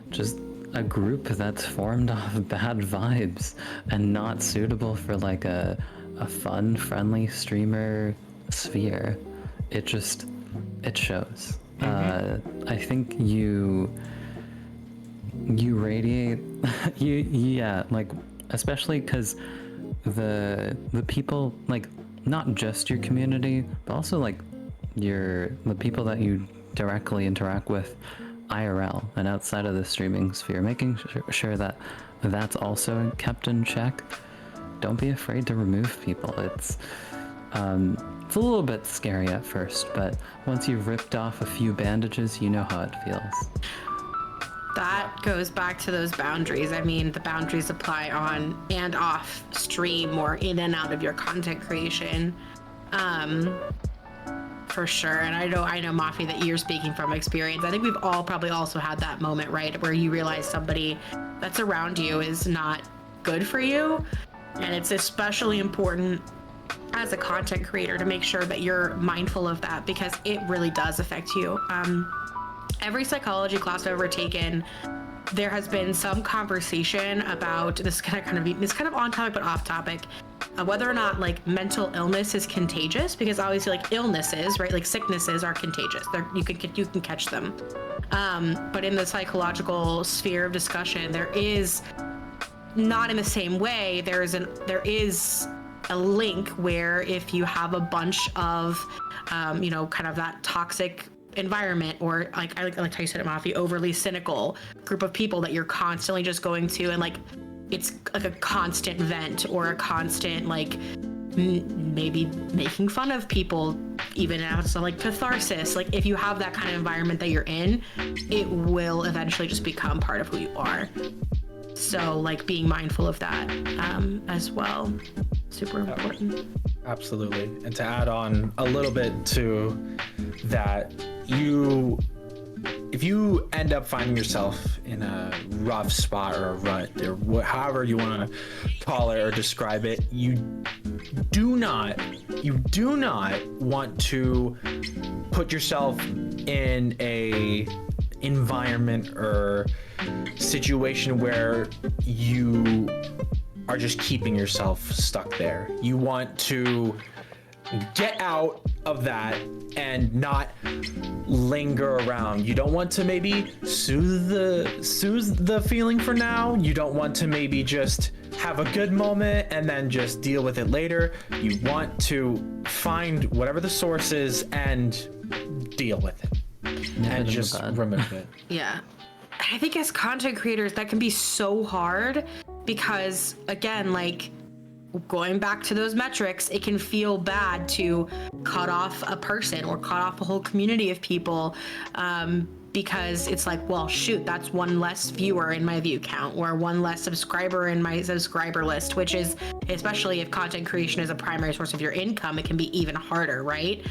just a group that's formed off bad vibes and not suitable for like a fun, friendly streamer sphere, it shows. I think you radiate yeah, like, especially because the people, like, not just your community, but also like the people that you directly interact with IRL and outside of the streaming sphere, making sure that that's also kept in check. Don't be afraid to remove people. It's a little bit scary at first, but once you've ripped off a few bandages, you know how it feels. That goes back to those boundaries. I mean, the boundaries apply on and off stream or in and out of your content creation. For sure. And I know, Mafi, that you're speaking from experience. I think we've all probably also had that moment, right? Where you realize somebody that's around you is not good for you. And it's especially important as a content creator to make sure that you're mindful of that, because it really does affect you. Every psychology class I've ever taken, there has been some conversation about this kind of on topic but off topic, whether or not like mental illness is contagious, because obviously like illnesses, right, like sicknesses are contagious. You can catch them. But in the psychological sphere of discussion, there is not in the same way. There is a link where if you have a bunch of, kind of that toxic environment, or like I like how you said it, Mafi, overly cynical group of people that you're constantly just going to, and like it's like a constant vent or a constant like maybe making fun of people, even out so like catharsis. Like if you have that kind of environment that you're in, it will eventually just become part of who you are. So like being mindful of that as well, super important. Absolutely. And to add on a little bit to that, if you end up finding yourself in a rough spot or a rut, or however you want to call it or describe it, you do not want to put yourself in a environment or situation where you are just keeping yourself stuck there. You want to get out of that and not linger around. You don't want to maybe soothe the feeling for now. You don't want to maybe just have a good moment and then just deal with it later. You want to find whatever the source is and deal with it. And just remove it. Yeah. I think as content creators, that can be so hard because, again, like going back to those metrics, it can feel bad to cut off a person or cut off a whole community of people because it's like, well, shoot, that's one less viewer in my view count or one less subscriber in my subscriber list, which is, especially if content creation is a primary source of your income, it can be even harder, right?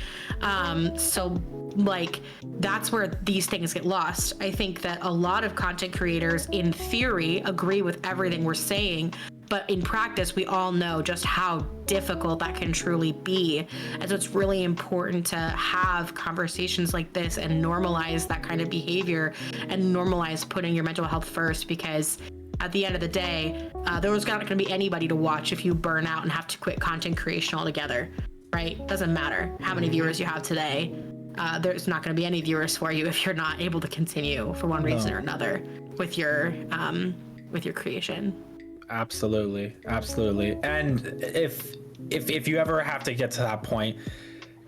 So like that's where these things get lost. I think that a lot of content creators in theory agree with everything we're saying, but in practice, we all know just how difficult that can truly be. And so it's really important to have conversations like this and normalize that kind of behavior and normalize putting your mental health first, because at the end of the day, there's not going to be anybody to watch if you burn out and have to quit content creation altogether, right? Doesn't matter how many viewers you have today. There's not going to be any viewers for you if you're not able to continue for one reason or another with your creation. Absolutely. And if you ever have to get to that point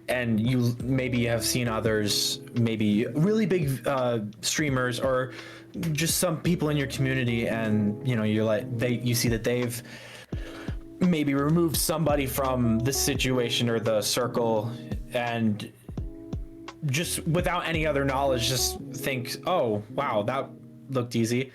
and you maybe have seen others, maybe really big streamers or just some people in your community, and you're like, you see that they've maybe removed somebody from the situation or the circle, and just without any other knowledge just think, oh wow, that looked easy.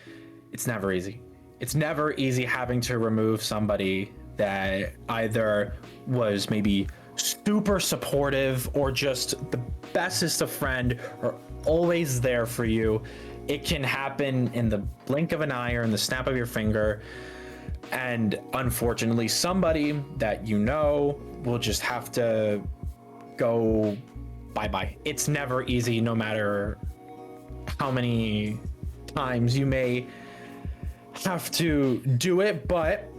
It's never easy. It's never easy having to remove somebody that either was maybe super supportive or just the bestest of friend or always there for you. It can happen in the blink of an eye or in the snap of your finger. And unfortunately, somebody that will just have to go bye-bye. It's never easy, no matter how many times you may have to do it, but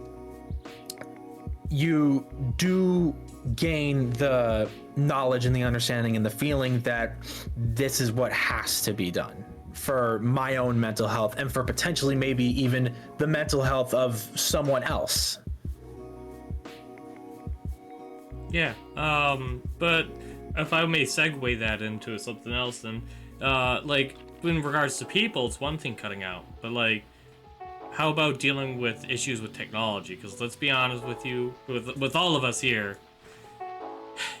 you do gain the knowledge and the understanding and the feeling that this is what has to be done for my own mental health and for potentially maybe even the mental health of someone else. Yeah, but if I may segue that into something else, then, like, in regards to people, it's one thing cutting out, but, like, how about dealing with issues with technology? Because let's be honest with you, with all of us here,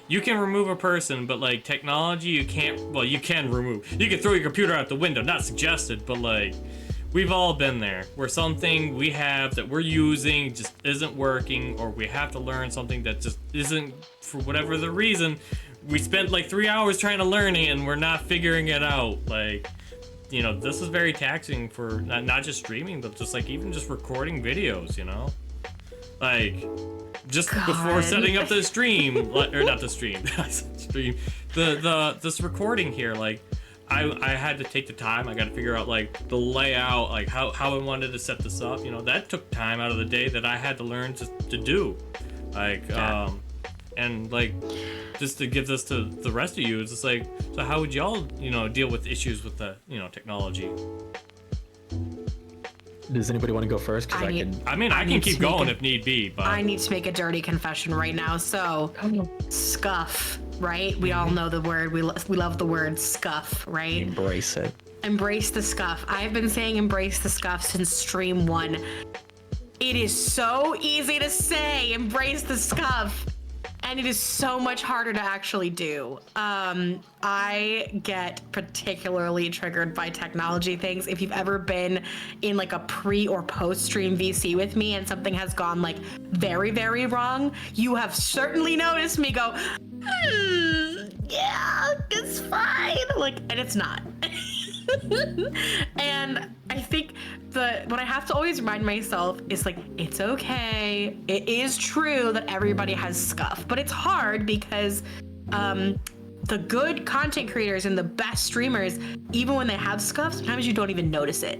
you can remove a person, but, like, technology, you can't, well, you can remove. You can throw your computer out the window, not suggested, but, like, we've all been there, where something we have that we're using just isn't working, or we have to learn something that just isn't, for whatever the reason, we spent like 3 hours trying to learn it and we're not figuring it out. Like, you know, this is very taxing for not just streaming, but just like even just recording videos, you know? Like, just before setting up the stream, or not the stream, stream, this recording here, like, I had to take the time. I got to figure out like the layout, like how I wanted to set this up. You know, that took time out of the day that I had to learn to do. Like, and like, just to give this to the rest of you, it's just like, so how would y'all, you know, deal with issues with the, you know, technology? Does anybody want to go first? Because I can keep going if need be, but I need to make a dirty confession right now. So, scuff, right? We all know the word. We love the word scuff, right? Embrace it. Embrace the scuff. I've been saying embrace the scuff since stream 1. It is so easy to say embrace the scuff, and it is so much harder to actually do. I get particularly triggered by technology things. If you've ever been in like a pre or post stream VC with me and something has gone like very, very wrong, you have certainly noticed me go, yeah, it's fine. Like, and it's not. And I think what I have to always remind myself is like, it's okay. It is true that everybody has scuff, but it's hard because the good content creators and the best streamers, even when they have scuff, sometimes you don't even notice it.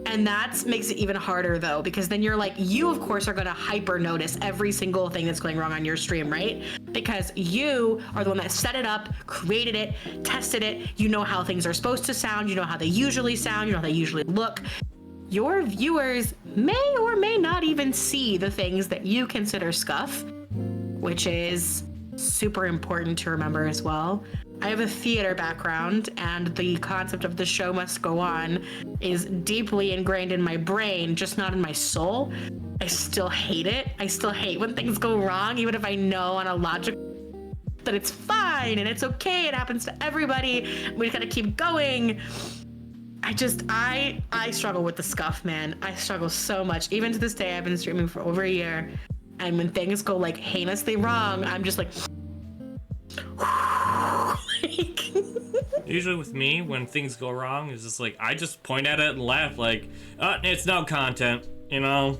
And that makes it even harder though, because then you're like, you of course are gonna hyper notice every single thing that's going wrong on your stream, right? Because you are the one that set it up, created it, tested it. You know how things are supposed to sound. You know how they usually sound. You know how they usually look. Your viewers may or may not even see the things that you consider scuff, which is super important to remember as well. I have a theater background, and the concept of the show must go on is deeply ingrained in my brain, just not in my soul. I still hate it. I still hate when things go wrong, even if I know on a logic that it's fine and it's okay. It happens to everybody. We gotta keep going. I struggle with the scuff, man. I struggle so much. Even to this day, I've been streaming for over a year, and when things go like heinously wrong, I'm just like, usually with me, when things go wrong, it's just like, I just point at it and laugh like, it's no content, you know?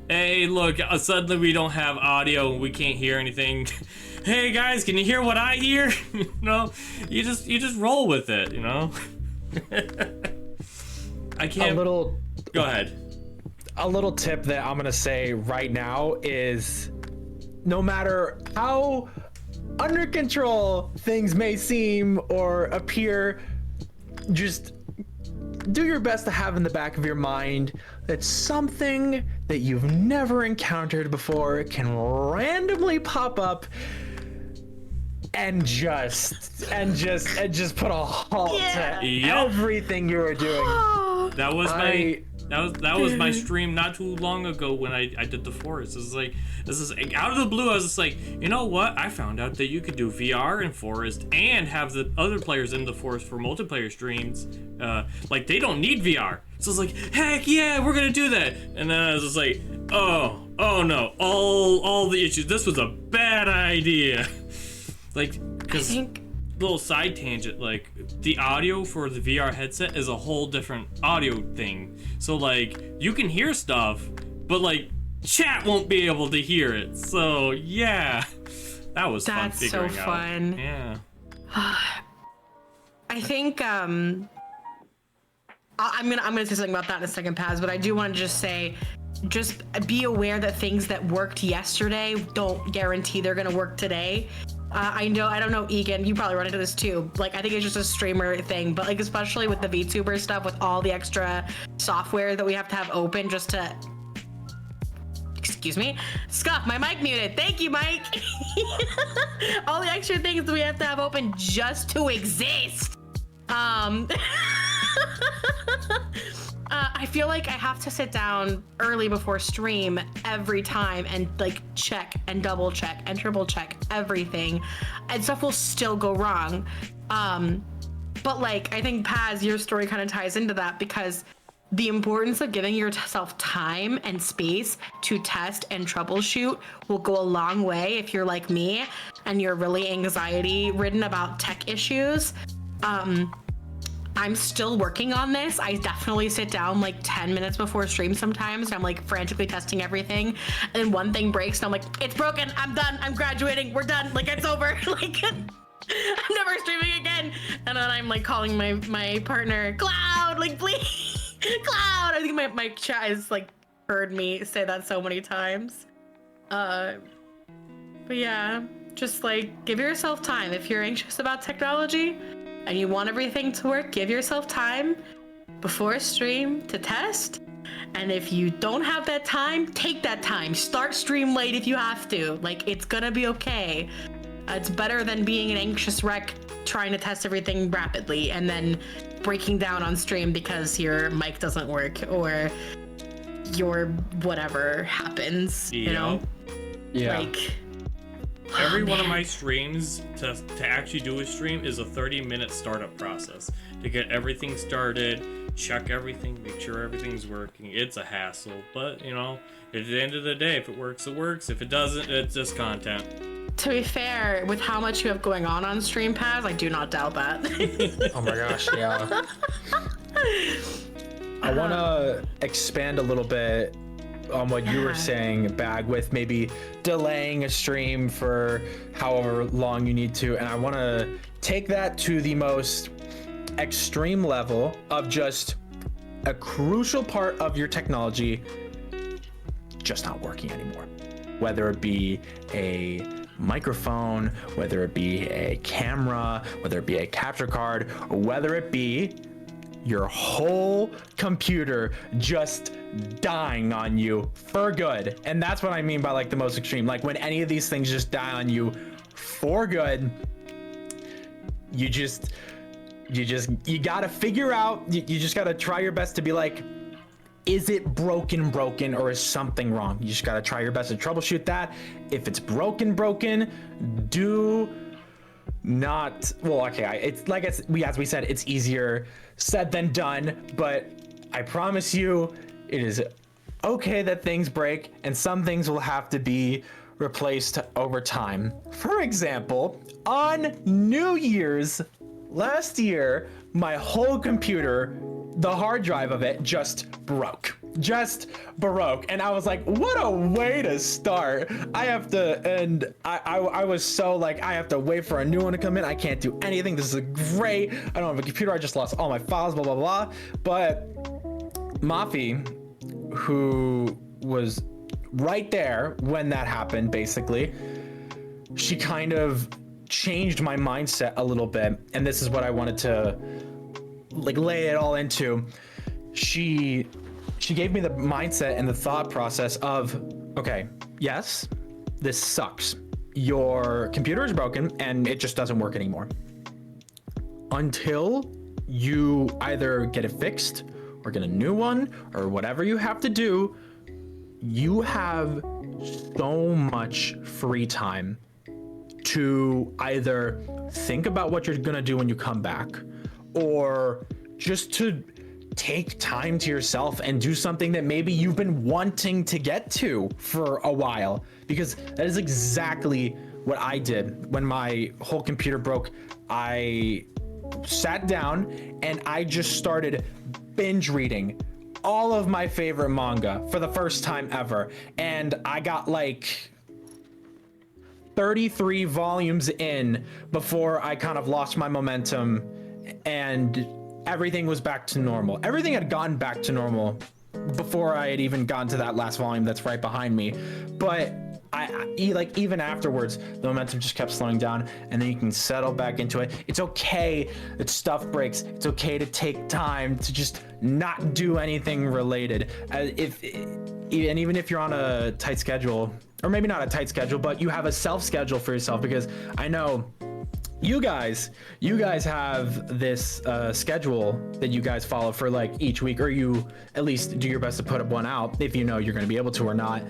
Hey, look, suddenly we don't have audio and we can't hear anything. Hey guys, can you hear what I hear? You know, you just roll with it, you know? I can't. Go ahead. A little tip that I'm gonna say right now is, no matter how under control things may seem or appear, just do your best to have in the back of your mind that something that you've never encountered before can randomly pop up and just put a halt to everything you were doing. That was my stream not too long ago when I did the forest. This is out of the blue. I was just like, you know what? I found out that you could do VR in forest and have the other players in the forest for multiplayer streams. Like, they don't need VR. So I was like, heck yeah, we're gonna do that. And then I was just like, oh no, all the issues. This was a bad idea. Like, because little side tangent, like, the audio for the VR headset is a whole different audio thing. So like, you can hear stuff, but like, chat won't be able to hear it. So yeah, that was fun figuring out. That's so fun. Yeah. I think I'm gonna say something about that in a second, Paz, but I do want to just say, just be aware that things that worked yesterday don't guarantee they're gonna work today. I know, I don't know, Egan, you probably run into this too. Like, I think it's just a streamer thing, but like, especially with the VTuber stuff, with all the extra software that we have to have open just to, excuse me, Scuff, my mic muted. Thank you, Mike. All the extra things that we have to have open just to exist. I feel like I have to sit down early before stream every time and like check and double check and triple check everything, and stuff will still go wrong. But like, I think Paz, your story kind of ties into that, because the importance of giving yourself time and space to test and troubleshoot will go a long way if you're like me and you're really anxiety ridden about tech issues. I'm still working on this. I definitely sit down like 10 minutes before stream sometimes. I'm like frantically testing everything. And then one thing breaks and I'm like, it's broken. I'm done. I'm graduating. We're done. Like, it's over. Like, I'm never streaming again. And then I'm like calling my partner, Cloud, like, please, Cloud. I think my chat has like heard me say that so many times. But yeah, just like give yourself time. If you're anxious about technology, and you want everything to work, give yourself time before a stream to test. And if you don't have that time, take that time. Start stream late if you have to. Like, it's gonna be okay. It's better than being an anxious wreck trying to test everything rapidly and then breaking down on stream because your mic doesn't work or your whatever happens, you know? Yeah. Like, Every one of my streams to actually do a stream is a 30-minute startup process to get everything started, check everything, make sure everything's working. It's a hassle, but you know, at the end of the day, if it works, it works. If it doesn't, it's just content. to be fair, with how much you have going on Stream Pass, I do not doubt that. Oh my gosh, yeah. I want to expand a little bit on what you were saying, Bag, with maybe delaying a stream for however long you need to. And I want to take that to the most extreme level of just a crucial part of your technology just not working anymore. Whether it be a microphone, whether it be a camera, whether it be a capture card, or whether it be your whole computer just dying on you for good. And that's what I mean by like the most extreme. Like when any of these things just die on you for good, you gotta figure out, you just gotta try your best to be like, is it broken, or is something wrong? You just gotta try your best to troubleshoot that. If it's broken, do not, well, okay, it's like, as we said, it's easier said than done, but I promise you, it is okay that things break, and some things will have to be replaced over time. For example, on New Year's last year, my whole computer, the hard drive of it, just broke. And I was like, what a way to start. I was so like, I have to wait for a new one to come in. I can't do anything. This is great. I don't have a computer. I just lost all my files, blah, blah, blah. But Mafi, who was right there when that happened, basically, she kind of changed my mindset a little bit. And this is what I wanted to like lay it all into. She gave me the mindset and the thought process of, okay, yes, this sucks. Your computer is broken and it just doesn't work anymore. Until you either get it fixed or get a new one or whatever you have to do, you have so much free time to either think about what you're gonna do when you come back, or just to take time to yourself and do something that maybe you've been wanting to get to for a while. Because that is exactly what I did when my whole computer broke. I sat down and I just started binge reading all of my favorite manga for the first time ever. And I got like 33 volumes in before I kind of lost my momentum and everything was back to normal. Everything had gone back to normal before I had even gotten to that last volume that's right behind me. But like even afterwards, the momentum just kept slowing down, and then you can settle back into it. It's okay that stuff breaks. It's okay to take time to just not do anything related. Even if you're on a tight schedule, or maybe not a tight schedule, but you have a self schedule for yourself, because I know you guys have this schedule that you guys follow for like each week, or you at least do your best to put one out if you know you're going to be able to or not.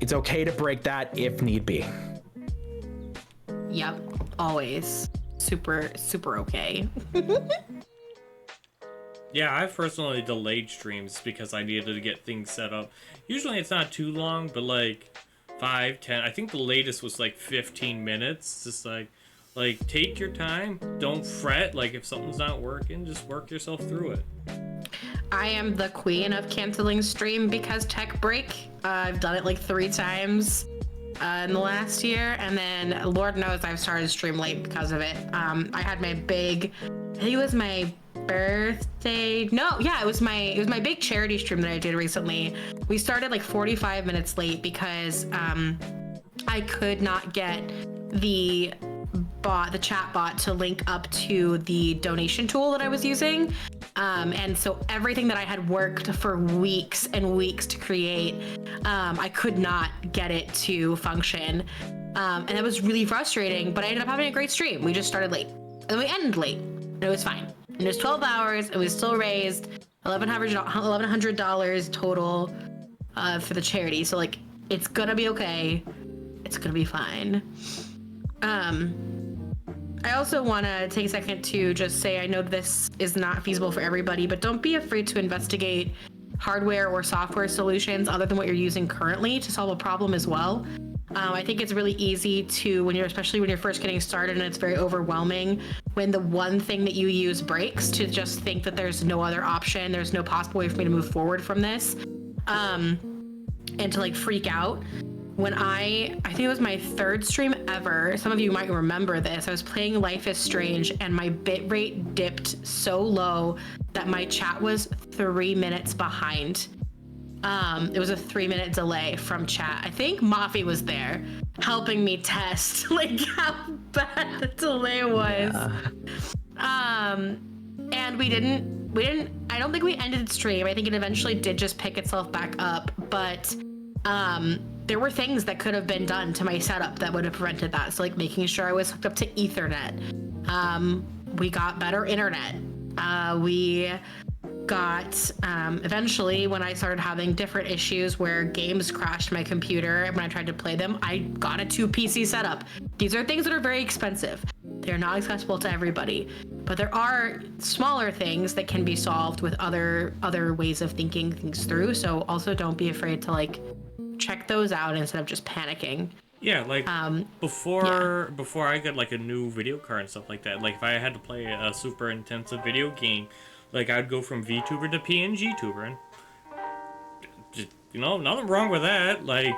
It's okay to break that if need be. Yep, always. Super okay. Yeah, I've personally delayed streams because I needed to get things set up. Usually it's not too long, but like 5, 10, I think the latest was like 15 minutes. Just like take your time, don't fret. Like if something's not working, just work yourself through it. I am the queen of canceling stream because tech break. I've done it like 3 times in the last year, and then Lord knows I've started stream late because of it. I had my big, I think it was my birthday. No, yeah, it was my big charity stream that I did recently. We started like 45 minutes late because I could not get the chat bot to link up to the donation tool that I was using. And so everything that I had worked for weeks and weeks to create, I could not get it to function. And that was really frustrating, but I ended up having a great stream. We just started late and we ended late, and it was fine. And it was 12 hours, and we still raised $1,100 total for the charity. So like, it's gonna be okay. It's gonna be fine. I also want to take a second to just say, I know this is not feasible for everybody, but don't be afraid to investigate hardware or software solutions other than what you're using currently to solve a problem as well. I think it's really easy to, especially when you're first getting started and it's very overwhelming, when the one thing that you use breaks, to just think that there's no other option, there's no possible way for me to move forward from this, and to like freak out. When I think it was my 3rd stream ever, some of you might remember this, I was playing Life is Strange and my bitrate dipped so low that my chat was 3 minutes behind. It was a 3-minute delay from chat. I think Mafi was there helping me test like how bad the delay was. Yeah. And we didn't, I don't think we ended the stream. I think it eventually did just pick itself back up, but there were things that could have been done to my setup that would have prevented that. So like making sure I was hooked up to Ethernet. We got better internet. We got, eventually when I started having different issues where games crashed my computer when I tried to play them, I got a 2 PC setup. These are things that are very expensive. They're not accessible to everybody, but there are smaller things that can be solved with other ways of thinking things through. So also don't be afraid to like check those out instead of just panicking. Yeah, like before I got like a new video card and stuff like that, like if I had to play a super intensive video game, like I'd go from VTuber to PNG tuber, and nothing wrong with that. Like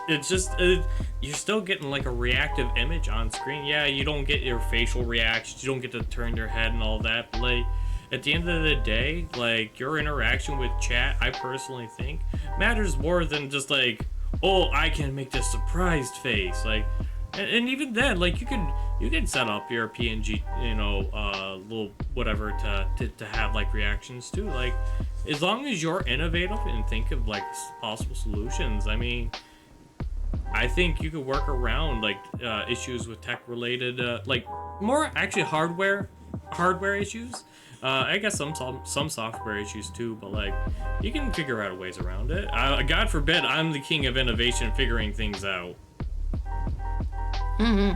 it's just you're still getting like a reactive image on screen. Yeah, you don't get your facial reactions, you don't get to turn your head and all that, but like at the end of the day, like your interaction with chat, I personally think matters more than just like, oh, I can make this surprised face. Like, and even then, like you can set up your PNG, little whatever to have like reactions too. Like, as long as you're innovative and think of like possible solutions, I mean, I think you could work around like issues with tech related, like more actually hardware issues. I guess some software issues too, but like you can figure out ways around it. God forbid I'm the king of innovation, figuring things out. Mm-hmm.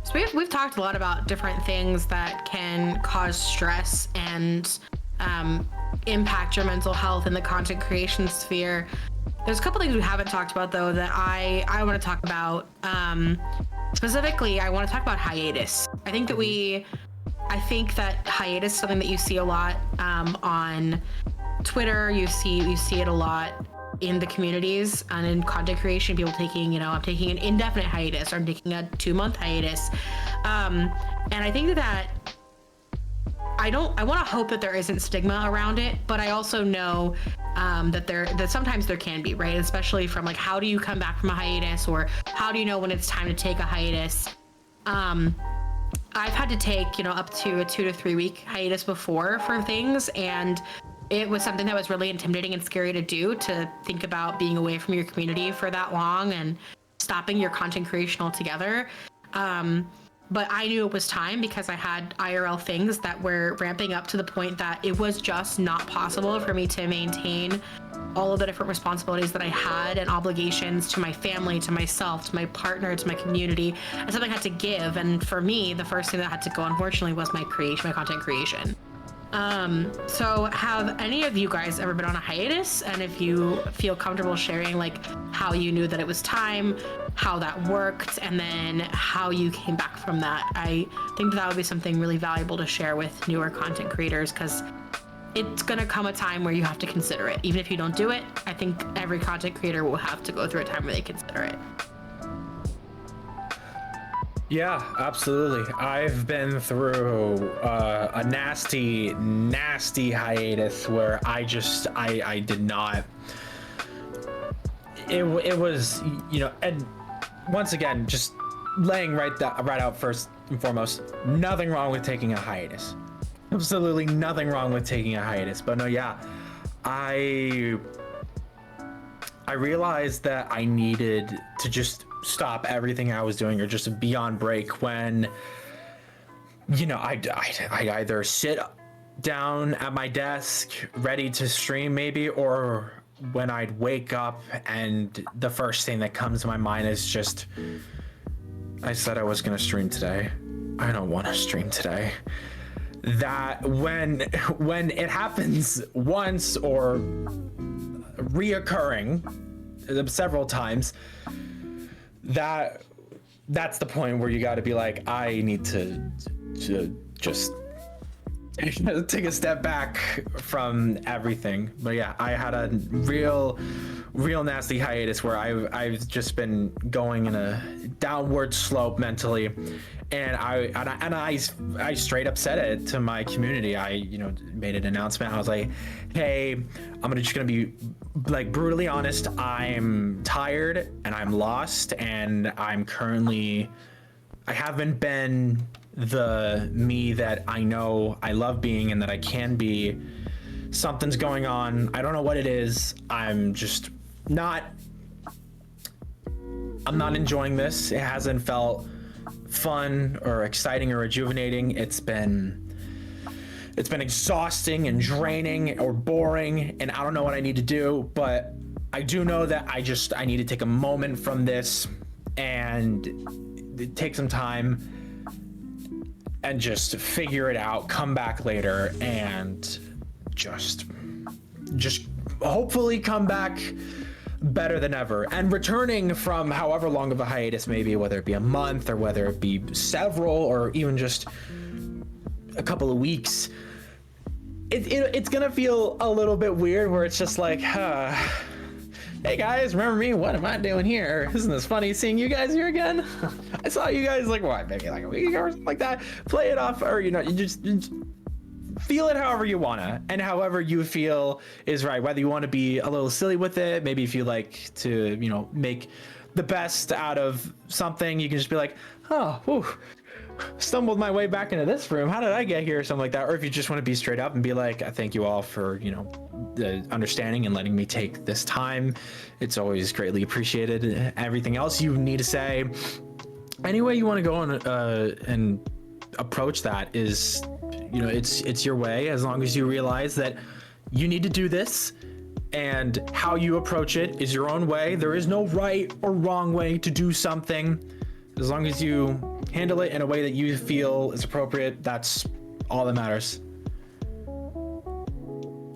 So we've talked a lot about different things that can cause stress and impact your mental health in the content creation sphere. There's a couple things we haven't talked about though that I want to talk about. Specifically, I want to talk about hiatus. I think that hiatus is something that you see a lot on Twitter. You see it a lot in the communities and in content creation. People taking, I'm taking an indefinite hiatus, or I'm taking a 2-month hiatus. And I think that I want to hope that there isn't stigma around it, but I also know that sometimes there can be, right? Especially from like, how do you come back from a hiatus, or how do you know when it's time to take a hiatus? I've had to take, up to a 2 to 3 week hiatus before for things, and it was something that was really intimidating and scary to do, to think about being away from your community for that long and stopping your content creation altogether. But I knew it was time because I had IRL things that were ramping up to the point that it was just not possible for me to maintain all of the different responsibilities that I had and obligations to my family, to myself, to my partner, to my community. And something I had to give. And for me, the first thing that had to go, unfortunately, was my content creation. So have any of you guys ever been on a hiatus? And if you feel comfortable sharing like how you knew that it was time, how that worked, and then how you came back from that, I think that would be something really valuable to share with newer content creators, because it's gonna come a time where you have to consider it. Even if you don't do it, I think every content creator will have to go through a time where they consider it. Yeah, absolutely. I've been through a nasty hiatus where I did not. It was, and once again, just laying right out first and foremost, nothing wrong with taking a hiatus. Absolutely nothing wrong with taking a hiatus. But no, yeah, I realized that I needed to just stop everything I was doing or just be on break when, I either sit down at my desk ready to stream maybe, or when I'd wake up and the first thing that comes to my mind is just, I said I was gonna stream today. I don't want to stream today. That when it happens once or reoccurring several times, that's the point where you got to be like, I need to just take a step back from everything. But yeah, I had a real nasty hiatus where I've just been going in a downward slope mentally, and I straight up said it to my community. I made an announcement. I was like, hey, I'm just gonna be like brutally honest. I'm tired and I'm lost, and I haven't been the me that I know I love being and that I can be. Something's going on. I don't know what it is. I'm not enjoying this. It hasn't felt fun or exciting or rejuvenating. It's been exhausting and draining or boring, and I don't know what I need to do, but I do know that I need to take a moment from this and take some time and just figure it out, come back later, and just hopefully come back better than ever. And returning from however long of a hiatus, maybe whether it be a month or whether it be several or even just a couple of weeks, it's gonna feel a little bit weird where it's just like, hey guys, remember me? What am I doing here? Isn't this funny seeing you guys here again? I saw you guys maybe like a week ago or something like that. Play it off, or you just feel it however you wanna, and however you feel is right. Whether you want to be a little silly with it, maybe if you like to, make the best out of something, you can just be like, oh, whew, stumbled my way back into this room. How did I get here? Or something like that. Or if you just want to be straight up and be like, I thank you all for, the understanding and letting me take this time. It's always greatly appreciated. Everything else you need to say, any way you want to go on and approach that is, it's your way, as long as you realize that you need to do this, and how you approach it is your own way. There is no right or wrong way to do something. As long as you handle it in a way that you feel is appropriate, that's all that matters.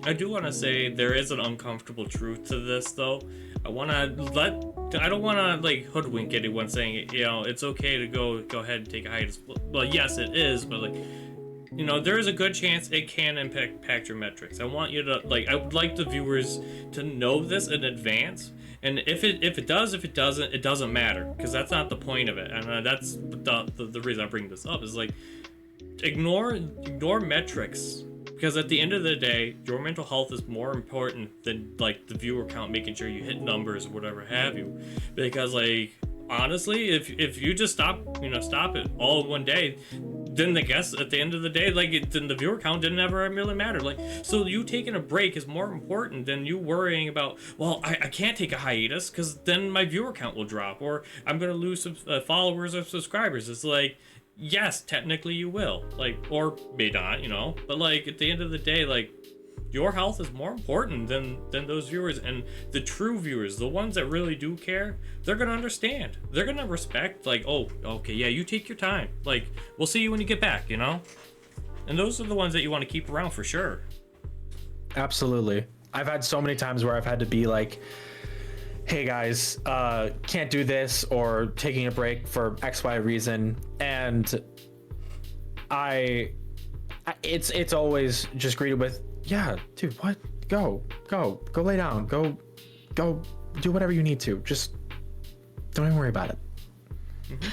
I do want to say there is an uncomfortable truth to this, though. I don't want to like hoodwink anyone saying, it's okay to go ahead and take a hiatus. Well, yes, it is, but there is a good chance it can impact your metrics. I want you to I would like the viewers to know this in advance. And if it does, if it doesn't, it doesn't matter, because that's not the point of it. And that's the reason I bring this up is ignore metrics, because at the end of the day, your mental health is more important than like the viewer count, making sure you hit numbers or whatever have you. Because like honestly, if you just stop it all in one day, then I guess at the end of the day, like then the viewer count didn't ever really matter. Like, so you taking a break is more important than you worrying about, well, I can't take a hiatus because then my viewer count will drop, or I'm gonna lose some followers or subscribers. It's like, yes, technically you will, like, or may not, but like at the end of the day, like your health is more important than those viewers. And the true viewers, the ones that really do care, they're gonna understand, they're gonna respect, like, oh, okay, yeah, you take your time, like we'll see you when you get back, and those are the ones that you want to keep around for sure. Absolutely. I've had so many times where I've had to be like, hey guys, can't do this, or taking a break for XY reason, and it's always just greeted with, yeah, dude, what? Go lay down, go do whatever you need to, just don't even worry about it. Mm-hmm.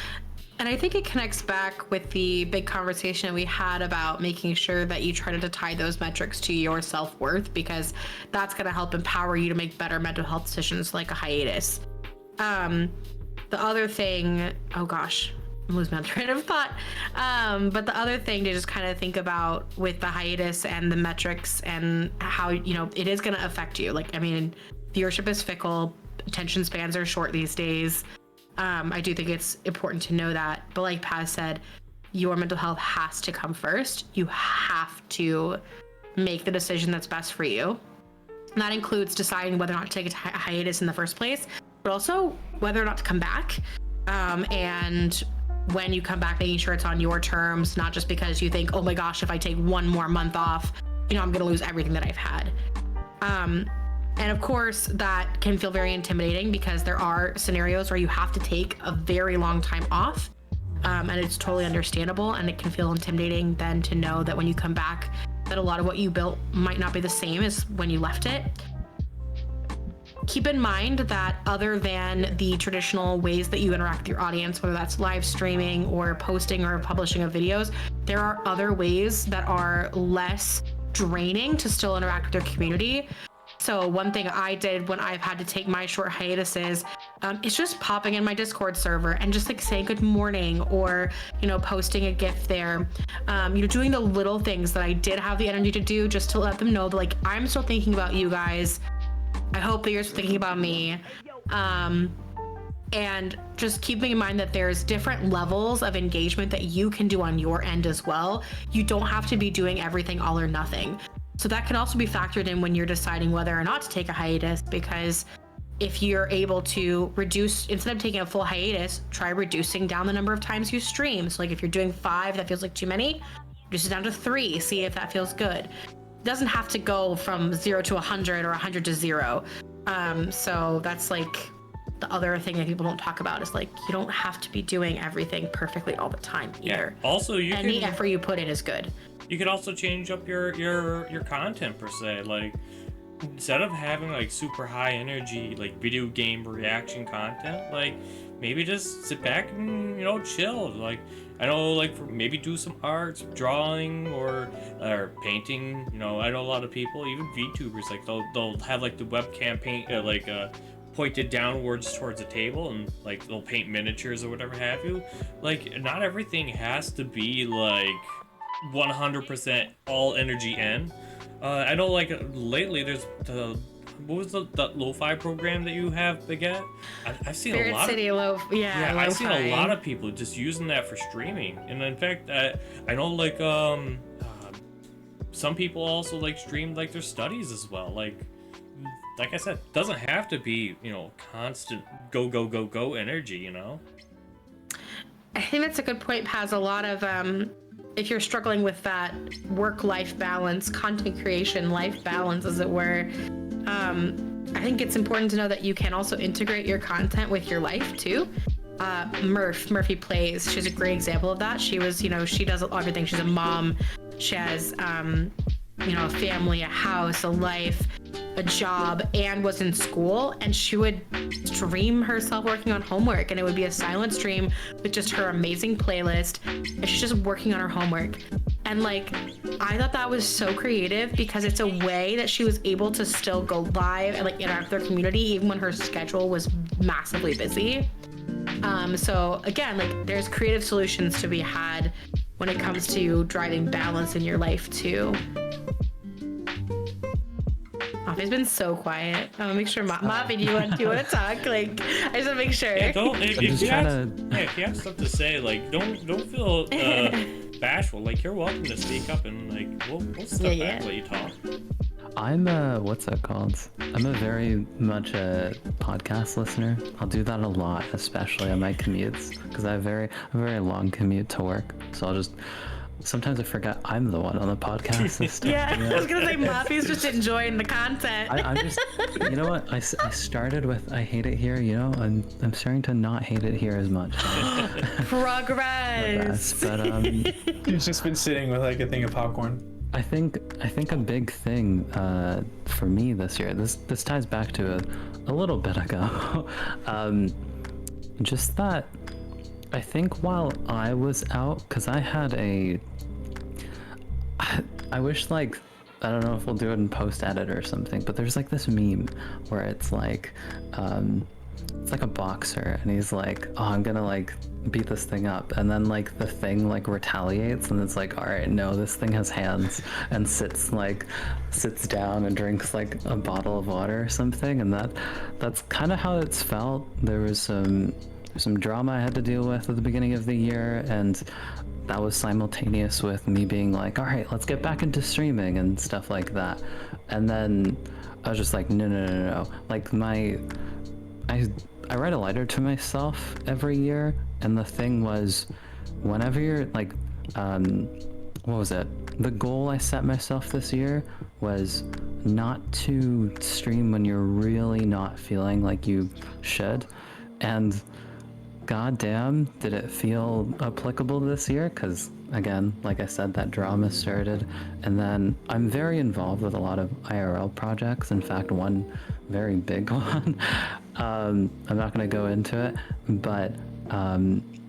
And I think it connects back with the big conversation we had about making sure that you try to tie those metrics to your self-worth, because that's going to help empower you to make better mental health decisions, like a hiatus. The other thing, oh gosh, I'm losing my train of thought. But the other thing to just kind of think about with the hiatus and the metrics and how, it is going to affect you. Like, I mean, viewership is fickle, attention spans are short these days. I do think it's important to know that, but like Paz said, your mental health has to come first. You have to make the decision that's best for you. And that includes deciding whether or not to take a hiatus in the first place, but also whether or not to come back. And when you come back, making sure it's on your terms, not just because you think, oh my gosh, if I take one more month off, I'm going to lose everything that I've had. And of course, that can feel very intimidating because there are scenarios where you have to take a very long time off. And it's totally understandable. And it can feel intimidating then to know that when you come back, that a lot of what you built might not be the same as when you left it. Keep in mind that other than the traditional ways that you interact with your audience, whether that's live streaming or posting or publishing of videos, there are other ways that are less draining to still interact with your community. So one thing I did when I've had to take my short hiatuses is just popping in my Discord server and just like saying good morning, or, posting a GIF there, doing the little things that I did have the energy to do, just to let them know that like, I'm still thinking about you guys. I hope that you're still thinking about me. And just keeping in mind that there's different levels of engagement that you can do on your end as well. You don't have to be doing everything all or nothing. So that can also be factored in when you're deciding whether or not to take a hiatus, because if you're able to reduce, instead of taking a full hiatus, try reducing down the number of times you stream. So like if you're doing 5, that feels like too many, reduce it down to 3, see if that feels good. It doesn't have to go from 0 to 100 or 100 to 0. So that's like the other thing that people don't talk about is like, you don't have to be doing everything perfectly all the time either. Yeah. Also, any effort you put in is good. You could also change up your content per se. Like, instead of having like super high energy like video game reaction content, like maybe just sit back and chill. Like, I know, like, maybe do some art, drawing, or painting. I know a lot of people, even VTubers, like they'll have like the webcam paint pointed downwards towards a table, and like they'll paint miniatures or whatever have you. Like, not everything has to be like 100% all energy in. I know, like, lately there's what was that lo-fi program that you have, Baguette? I've seen Spirit a lot City of I've seen a lot Lo-fi. of people just using that for streaming. And in fact, I know, like, some people also like stream like their studies as well. Like I said, doesn't have to be constant go energy. I think that's a good point, Paz. A lot of if you're struggling with that work-life balance, content creation, life balance, as it were, I think it's important to know that you can also integrate your content with your life too. Murphy Plays, she's a great example of that. She was, she does everything. She's a mom. She has, a family, a house, a life, a job and was in school, and she would stream herself working on homework, and it would be a silent stream with just her amazing playlist, and she's just working on her homework. And like, I thought that was so creative because it's a way that she was able to still go live and like interact with her community even when her schedule was massively busy. So again, like, there's creative solutions to be had when it comes to driving balance in your life too. Mafi's been so quiet. I'm gonna make sure Mafi, do you want to talk? Like, I just want to make sure. Yeah, if you have stuff to say, like, don't feel bashful. Like, you're welcome to speak up, and like we'll step back and let you talk. I'm what's that called? I'm a very much a podcast listener. I'll do that a lot, especially on my commutes, because I have a very long commute to work. So I'll just sometimes I forget I'm the one on the podcast system. Yeah, I was gonna say Mafi's just enjoying the content. I'm just, you know what? I started with I hate it here. You know, I'm starting to not hate it here as much. Progress. But You've just been sitting with like a thing of popcorn. I think a big thing for me this year. This ties back to a little bit ago. Just that I think while I was out, because I had I wish, like, I don't know if we'll do it in post edit or something, but there's like this meme where it's like a boxer and he's like, oh, I'm gonna like beat this thing up, and then like the thing like retaliates and it's like, all right, no, this thing has hands, and sits down and drinks like a bottle of water or something. And that's kind of how it's felt. There was some drama I had to deal with at the beginning of the year, and that was simultaneous with me being like, all right, let's get back into streaming and stuff like that. And then I was just like, no. Like I write a letter to myself every year, and the thing was, whenever you're like, what was it? The goal I set myself this year was not to stream when you're really not feeling like you should. And goddamn, did it feel applicable this year? Because again, like I said, that drama started, and then I'm very involved with a lot of IRL projects. In fact, one very big one. I'm not going to go into it, but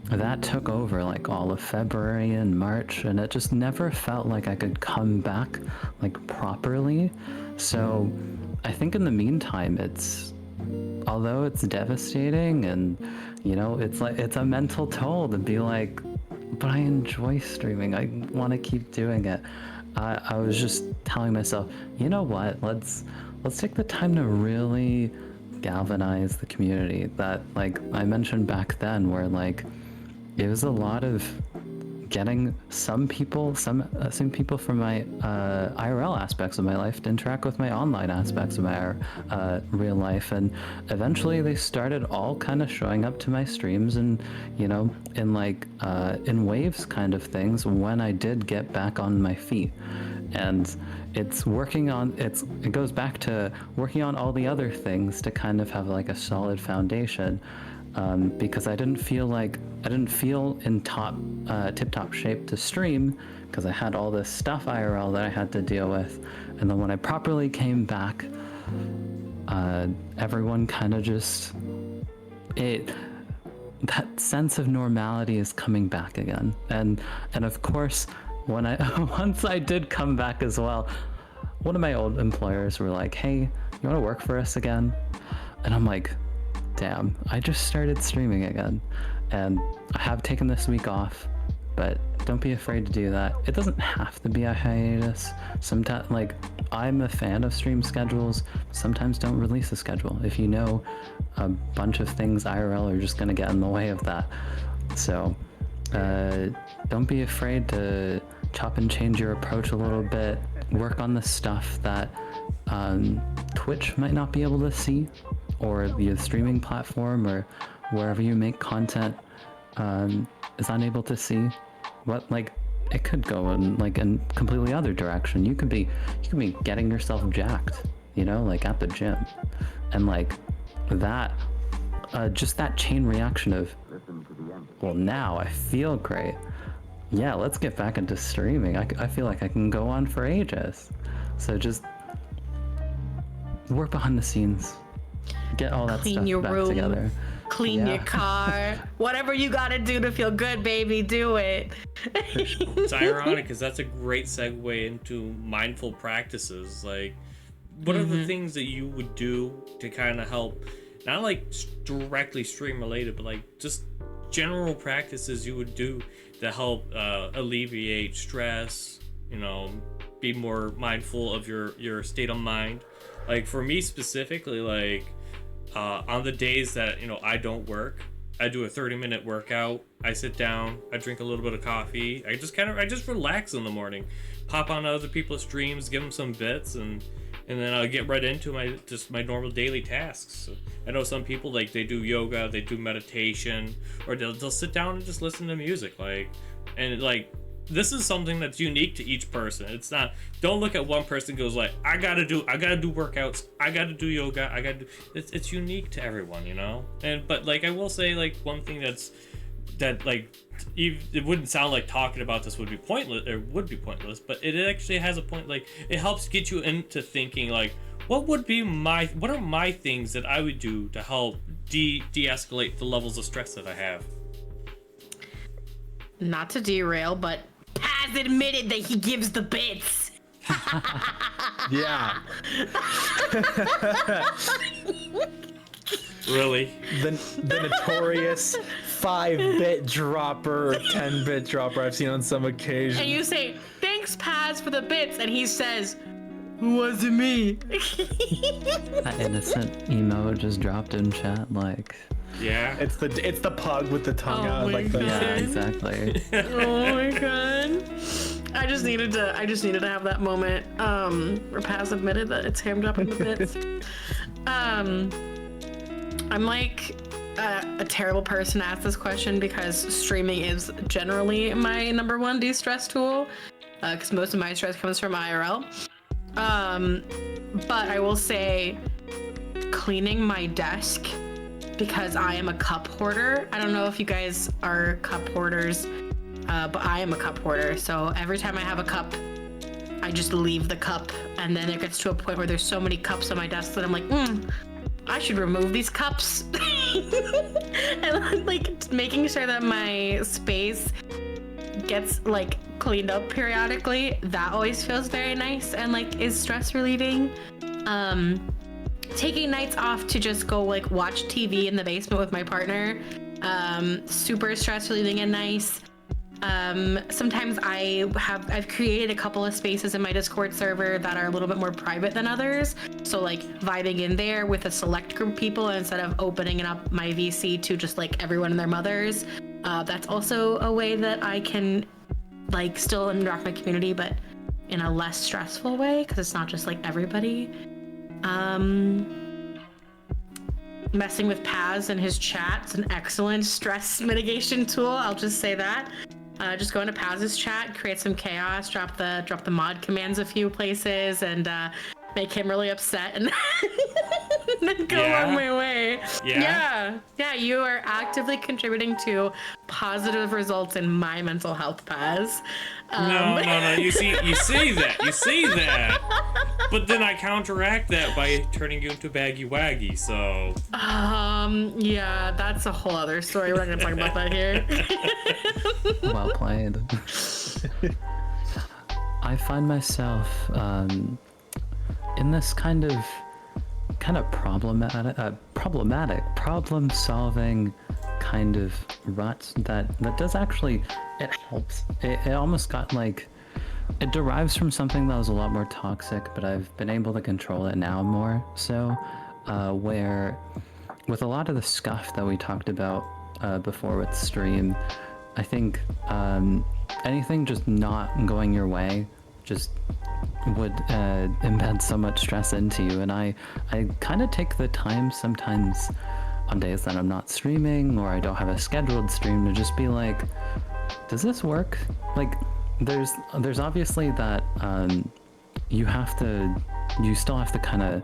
that took over like all of February and March, and it just never felt like I could come back like properly. So I think in the meantime, although it's devastating, and you know, it's a mental toll to be like, but I enjoy streaming, I want to keep doing it. I was just telling myself, you know what, let's take the time to really galvanize the community that like I mentioned back then, where like it was a lot of getting some people from my IRL aspects of my life to interact with my online aspects of my real life, and eventually they started all kind of showing up to my streams, and you know, in like in waves kind of things when I did get back on my feet. And it goes back to working on all the other things to kind of have like a solid foundation. Because I didn't feel in tip-top shape to stream, because I had all this stuff IRL that I had to deal with. And then when I properly came back, everyone kind of just, that sense of normality is coming back again. And of course, once I did come back as well, one of my old employers were like, hey, you want to work for us again? And I'm like, damn, I just started streaming again, and I have taken this week off, but don't be afraid to do that. It doesn't have to be a hiatus. Sometimes, like, I'm a fan of stream schedules. Sometimes don't release a schedule if you know a bunch of things IRL are just going to get in the way of that. So don't be afraid to chop and change your approach a little bit. Work on the stuff that Twitch might not be able to see, or the streaming platform, or wherever you make content is unable to see. What, like, it could go in like a completely other direction. You could be getting yourself jacked, you know, like at the gym, and like that, just that chain reaction of, well, now I feel great. Yeah, let's get back into streaming. I feel like I can go on for ages. So just work behind the scenes. Get all that Clean stuff your back room. together. Clean your car. Whatever you gotta do to feel good, baby, do it. It's ironic because that's a great segue into mindful practices. Like, what are the things that you would do to kind of help, not like directly stream related, but like just general practices you would do to help alleviate stress, you know, be more mindful of your state of mind? Like for me specifically, like on the days that, you know, I don't work, I do a 30-minute workout. I sit down, I drink a little bit of coffee. I just relax in the morning, pop on other people's streams, give them some bits, and then I'll get right into my normal daily tasks. I know some people, like, they do yoga, they do meditation, or they'll sit down and just listen to music, this is something that's unique to each person. It's not, don't look at one person and goes like, I gotta do workouts, I gotta do yoga, it's unique to everyone, you know? But like, I will say, like, one thing it wouldn't sound like talking about this would be pointless, but it actually has a point. Like, it helps get you into thinking, like, what are my things that I would do to help de-escalate the levels of stress that I have? Not to derail, but Paz admitted that he gives the bits. Yeah. Really? The notorious 5-bit dropper, 10-bit dropper I've seen on some occasions. And you say, thanks, Paz, for the bits. And he says, wasn't me. That innocent emo just dropped in chat, like. Yeah. It's the pug with the tongue Oh out, my like God. Yeah, exactly. Oh my god. I just needed to have that moment where Paz admitted that it's him dropping the bits. I'm like a terrible person to ask this question because streaming is generally my number one de-stress tool, because most of my stress comes from IRL. But I will say cleaning my desk, because I am a cup hoarder. I don't know if you guys are cup hoarders, but I am a cup hoarder. So every time I have a cup, I just leave the cup, and then it gets to a point where there's so many cups on my desk that I'm like, I should remove these cups. And like making sure that my space gets like cleaned up periodically, that always feels very nice and like is stress relieving. Taking nights off to just go like watch TV in the basement with my partner, super stress relieving and nice. Sometimes I've created a couple of spaces in my Discord server that are a little bit more private than others. So like vibing in there with a select group of people instead of opening up my VC to just like everyone and their mothers. That's also a way that I can like still interact with my community, but in a less stressful way, because it's not just like everybody. Messing with Paz and his chat is an excellent stress mitigation tool. I'll just say that. Just go into Paz's chat, create some chaos, drop the mod commands a few places, and make him really upset, and then go on my way. Yeah. You are actively contributing to positive results in my mental health, Paz. No. You say that. But then I counteract that by turning you into Baggy Waggy, so. Yeah, that's a whole other story. We're not gonna talk about that here. Well played. I find myself in this kind of problematic problem-solving kind of rut that does actually, it helps. It almost got like, it derives from something that was a lot more toxic, but I've been able to control it now more so, where with a lot of the scuff that we talked about before with stream, I think anything just not going your way just would embed so much stress into you. And I kind of take the time sometimes on days that I'm not streaming or I don't have a scheduled stream to just be like, does this work? Like, there's obviously that you still have to kind of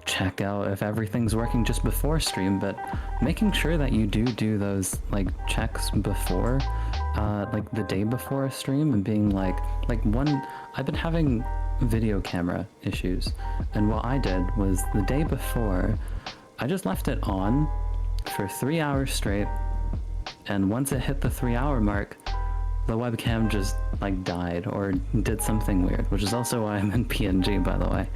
check out if everything's working just before stream, but making sure that you do those like checks before, like the day before a stream, and being like one, I've been having video camera issues. And what I did was the day before, I just left it on for 3 hours straight. And once it hit the 3-hour mark, the webcam just like died or did something weird, which is also why I'm in PNG, by the way.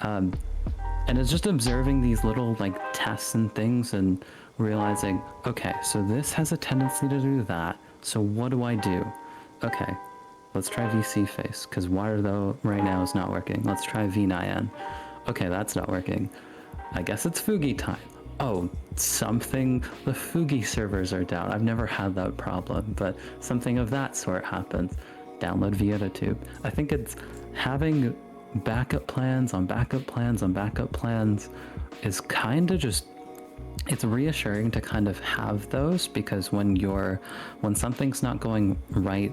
And it's just observing these little like tests and things and realizing, okay, so this has a tendency to do that. So what do I do? Okay, let's try VC face, because wire though right now is not working. Let's try V9N. Okay, that's not working. I guess it's Fugi time. Oh, the Fugi servers are down. I've never had that problem, but something of that sort happens. Download VietaTube. I think it's having backup plans on backup plans on backup plans is kind of just, it's reassuring to kind of have those, because when something's not going right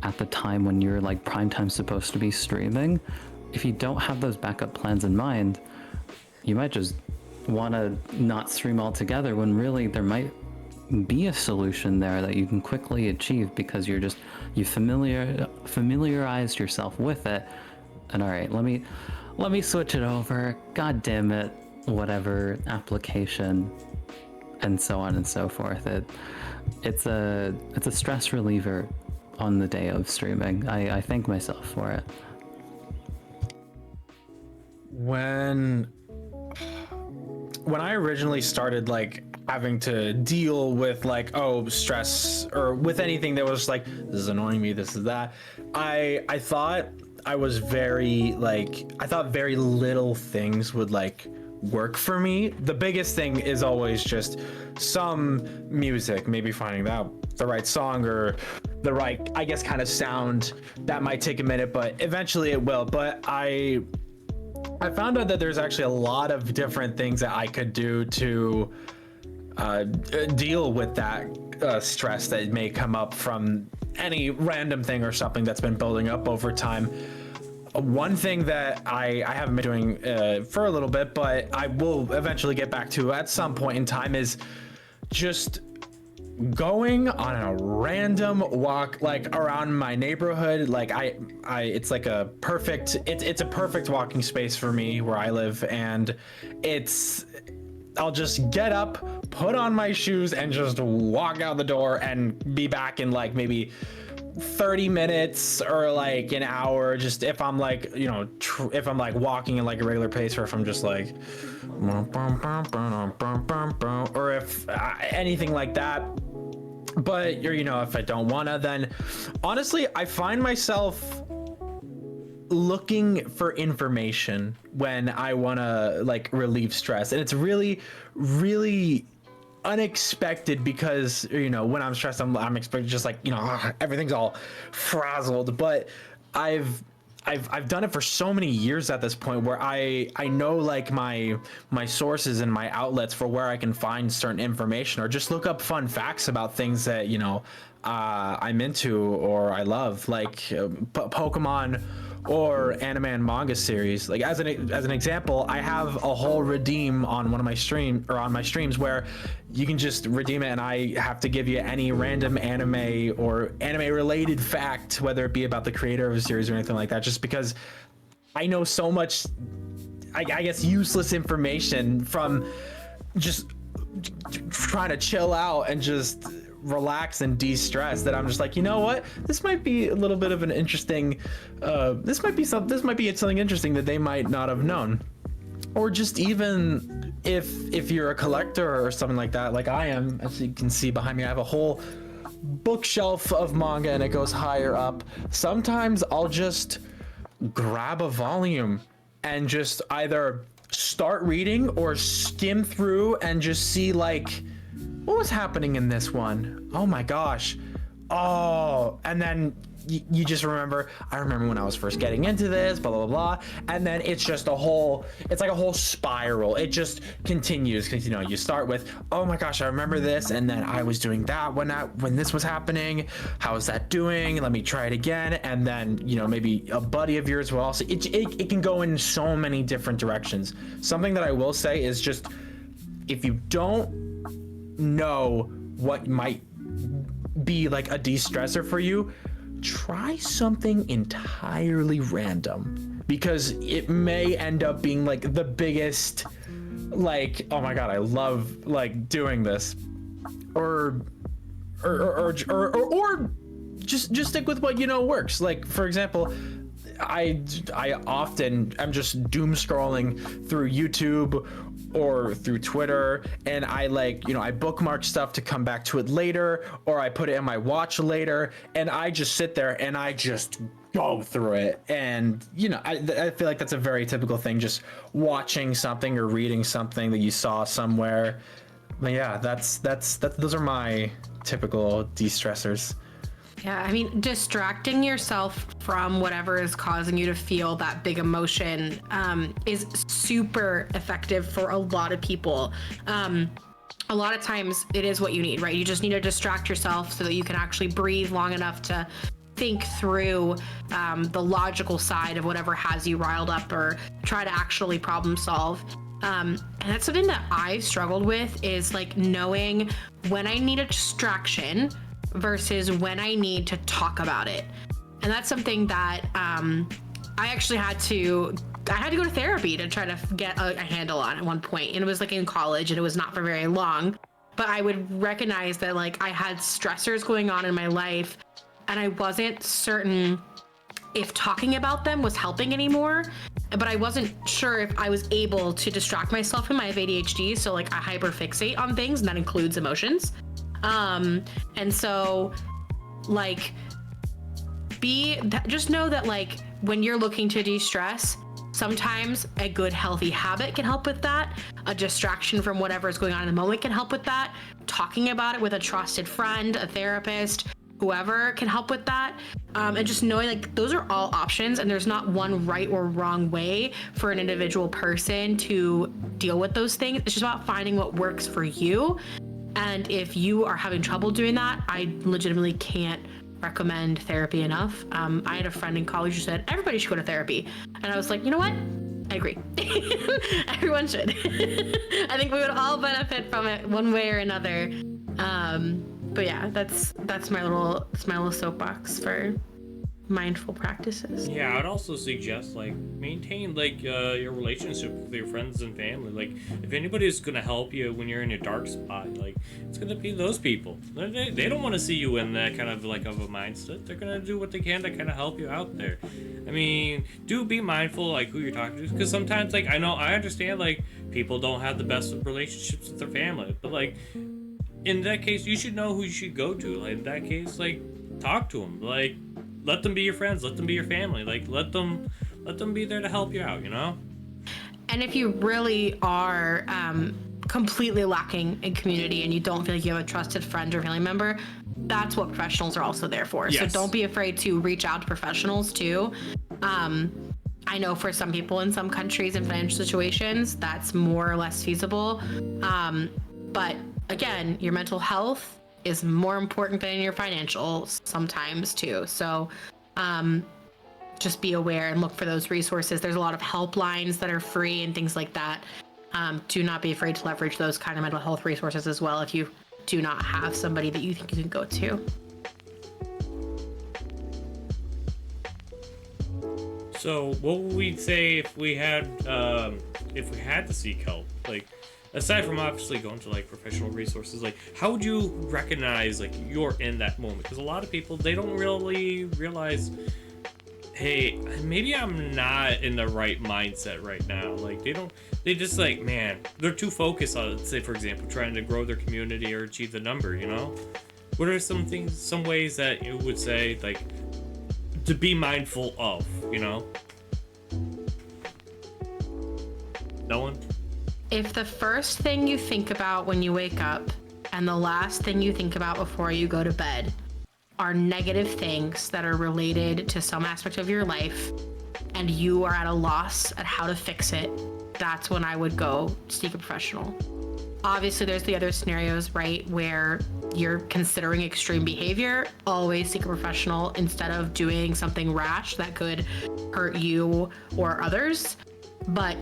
at the time when you're like prime time supposed to be streaming, if you don't have those backup plans in mind, you might just want to not stream altogether, when really there might be a solution there that you can quickly achieve because you familiarized yourself with it. And all right, let me switch it over, god damn it, whatever application, and so on and so forth. It's a stress reliever on the day of streaming. I thank myself for it. When I originally started like having to deal with like, oh, stress or with anything that was like, this is annoying me, this is that, I thought I was very I thought very little things would like work for me. The biggest thing is always just some music, maybe finding the right song or the right, I guess, kind of sound. That might take a minute, but eventually it will. But I found out that there's actually a lot of different things that I could do to deal with that stress that may come up from any random thing or something that's been building up over time. One thing that I haven't been doing for a little bit, but I will eventually get back to at some point in time, is just going on a random walk like around my neighborhood. Like it's like a perfect, it's a perfect walking space for me where I live, and I'll just get up, put on my shoes, and just walk out the door and be back in like maybe 30 minutes or like an hour, just if I'm like, you know, if I'm like walking in like a regular pace, or if I'm just like or if anything like that. But you're, you know, if I don't wanna, then honestly I find myself looking for information when I wanna like relieve stress, and it's really unexpected, because, you know, when I'm stressed, I'm expecting just like, you know, everything's all frazzled. But I've done it for so many years at this point where I know like my sources and my outlets for where I can find certain information, or just look up fun facts about things that, you know, I'm into or I love, like Pokemon or anime and manga series. Like as an example, I have a whole redeem on one of my streams where you can just redeem it, and I have to give you any random anime or anime related fact, whether it be about the creator of a series or anything like that, just because I know so much, I guess, useless information from just trying to chill out and just relax and de-stress, that I'm just like, you know what, this might be a little bit of an interesting this might be something interesting that they might not have known. Or just even if you're a collector or something like that, like I am, as you can see behind me, I have a whole bookshelf of manga and it goes higher up. Sometimes I'll just grab a volume and just either start reading or skim through and just see like, what was happening in this one? Oh my gosh. Oh, and then you just remember, I remember when I was first getting into this, blah, blah, blah. And then it's just it's like a whole spiral. It just continues, because, you know, you start with, oh my gosh, I remember this. And then I was doing that when this was happening. How is that doing? Let me try it again. And then, you know, maybe a buddy of yours will also, it can go in so many different directions. Something that I will say is just, if you don't know what might be like a de-stressor for you, try something entirely random. because it may end up being like the biggest, like, oh my god, I love like doing this, or just stick with what you know works. Like, for example, I often am just doom scrolling through YouTube or through Twitter, and I I bookmark stuff to come back to it later, or I put it in my watch later, and I just sit there and I just go through it. And I feel like that's a very typical thing, just watching something or reading something that you saw somewhere. But yeah, that's those are my typical de-stressors. Yeah, I mean, distracting yourself from whatever is causing you to feel that big emotion is super effective for a lot of people. A lot of times it is what you need, right? You just need to distract yourself so that you can actually breathe long enough to think through the logical side of whatever has you riled up, or try to actually problem solve. And that's something that I struggled with, is like knowing when I need a distraction versus when I need to talk about it. And that's something that I actually had to go to therapy to try to get a handle on at one point. And it was like in college, and it was not for very long, but I would recognize that like I had stressors going on in my life, and I wasn't certain if talking about them was helping anymore, but I wasn't sure if I was able to distract myself from my ADHD. So like I hyperfixate on things, and that includes emotions. And so like just know that like when you're looking to de-stress, sometimes a good healthy habit can help with that. A distraction from whatever is going on in the moment can help with that. Talking about it with a trusted friend, a therapist, whoever can help with that. And just knowing like those are all options, and there's not one right or wrong way for an individual person to deal with those things. It's just about finding what works for you. And if you are having trouble doing that, I legitimately can't recommend therapy enough. I had a friend in college who said everybody should go to therapy, and I was like, you know what? I agree. Everyone should. I think we would all benefit from it one way or another. But yeah, that's my little soapbox for mindful practices. Yeah, I'd also suggest like maintain like your relationship with your friends and family. Like if anybody's gonna help you when you're in a dark spot, like it's gonna be those people. They don't want to see you in that kind of like of a mindset. They're gonna do what they can to kind of help you out there. I mean, do be mindful like who you're talking to, because sometimes like I understand like people don't have the best of relationships with their family, but like in that case you should know who you should go to. Like in that case, like talk to them. Like let them be your friends, let them be your family, like let them be there to help you out, And if you really are completely lacking in community and you don't feel like you have a trusted friend or family member, that's what professionals are also there for. Yes. So don't be afraid to reach out to professionals too. I know for some people in some countries and financial situations, that's more or less feasible. But again, your mental health is more important than your financials sometimes too. So just be aware and look for those resources. There's a lot of helplines that are free and things like that. Do not be afraid to leverage those kind of mental health resources as well if you do not have somebody that you think you can go to. So what would we say if we had to seek help? Like, aside from obviously going to like professional resources, like how would you recognize like you're in that moment? Because a lot of people, they don't really realize, hey, maybe I'm not in the right mindset right now. Like they just like, man, they're too focused on, say for example, trying to grow their community or achieve the number, What are some ways that you would say like to be mindful of, No one? If the first thing you think about when you wake up and the last thing you think about before you go to bed are negative things that are related to some aspect of your life, and you are at a loss at how to fix it, that's when I would go seek a professional. Obviously, there's the other scenarios, right, where you're considering extreme behavior. Always seek a professional instead of doing something rash that could hurt you or others. But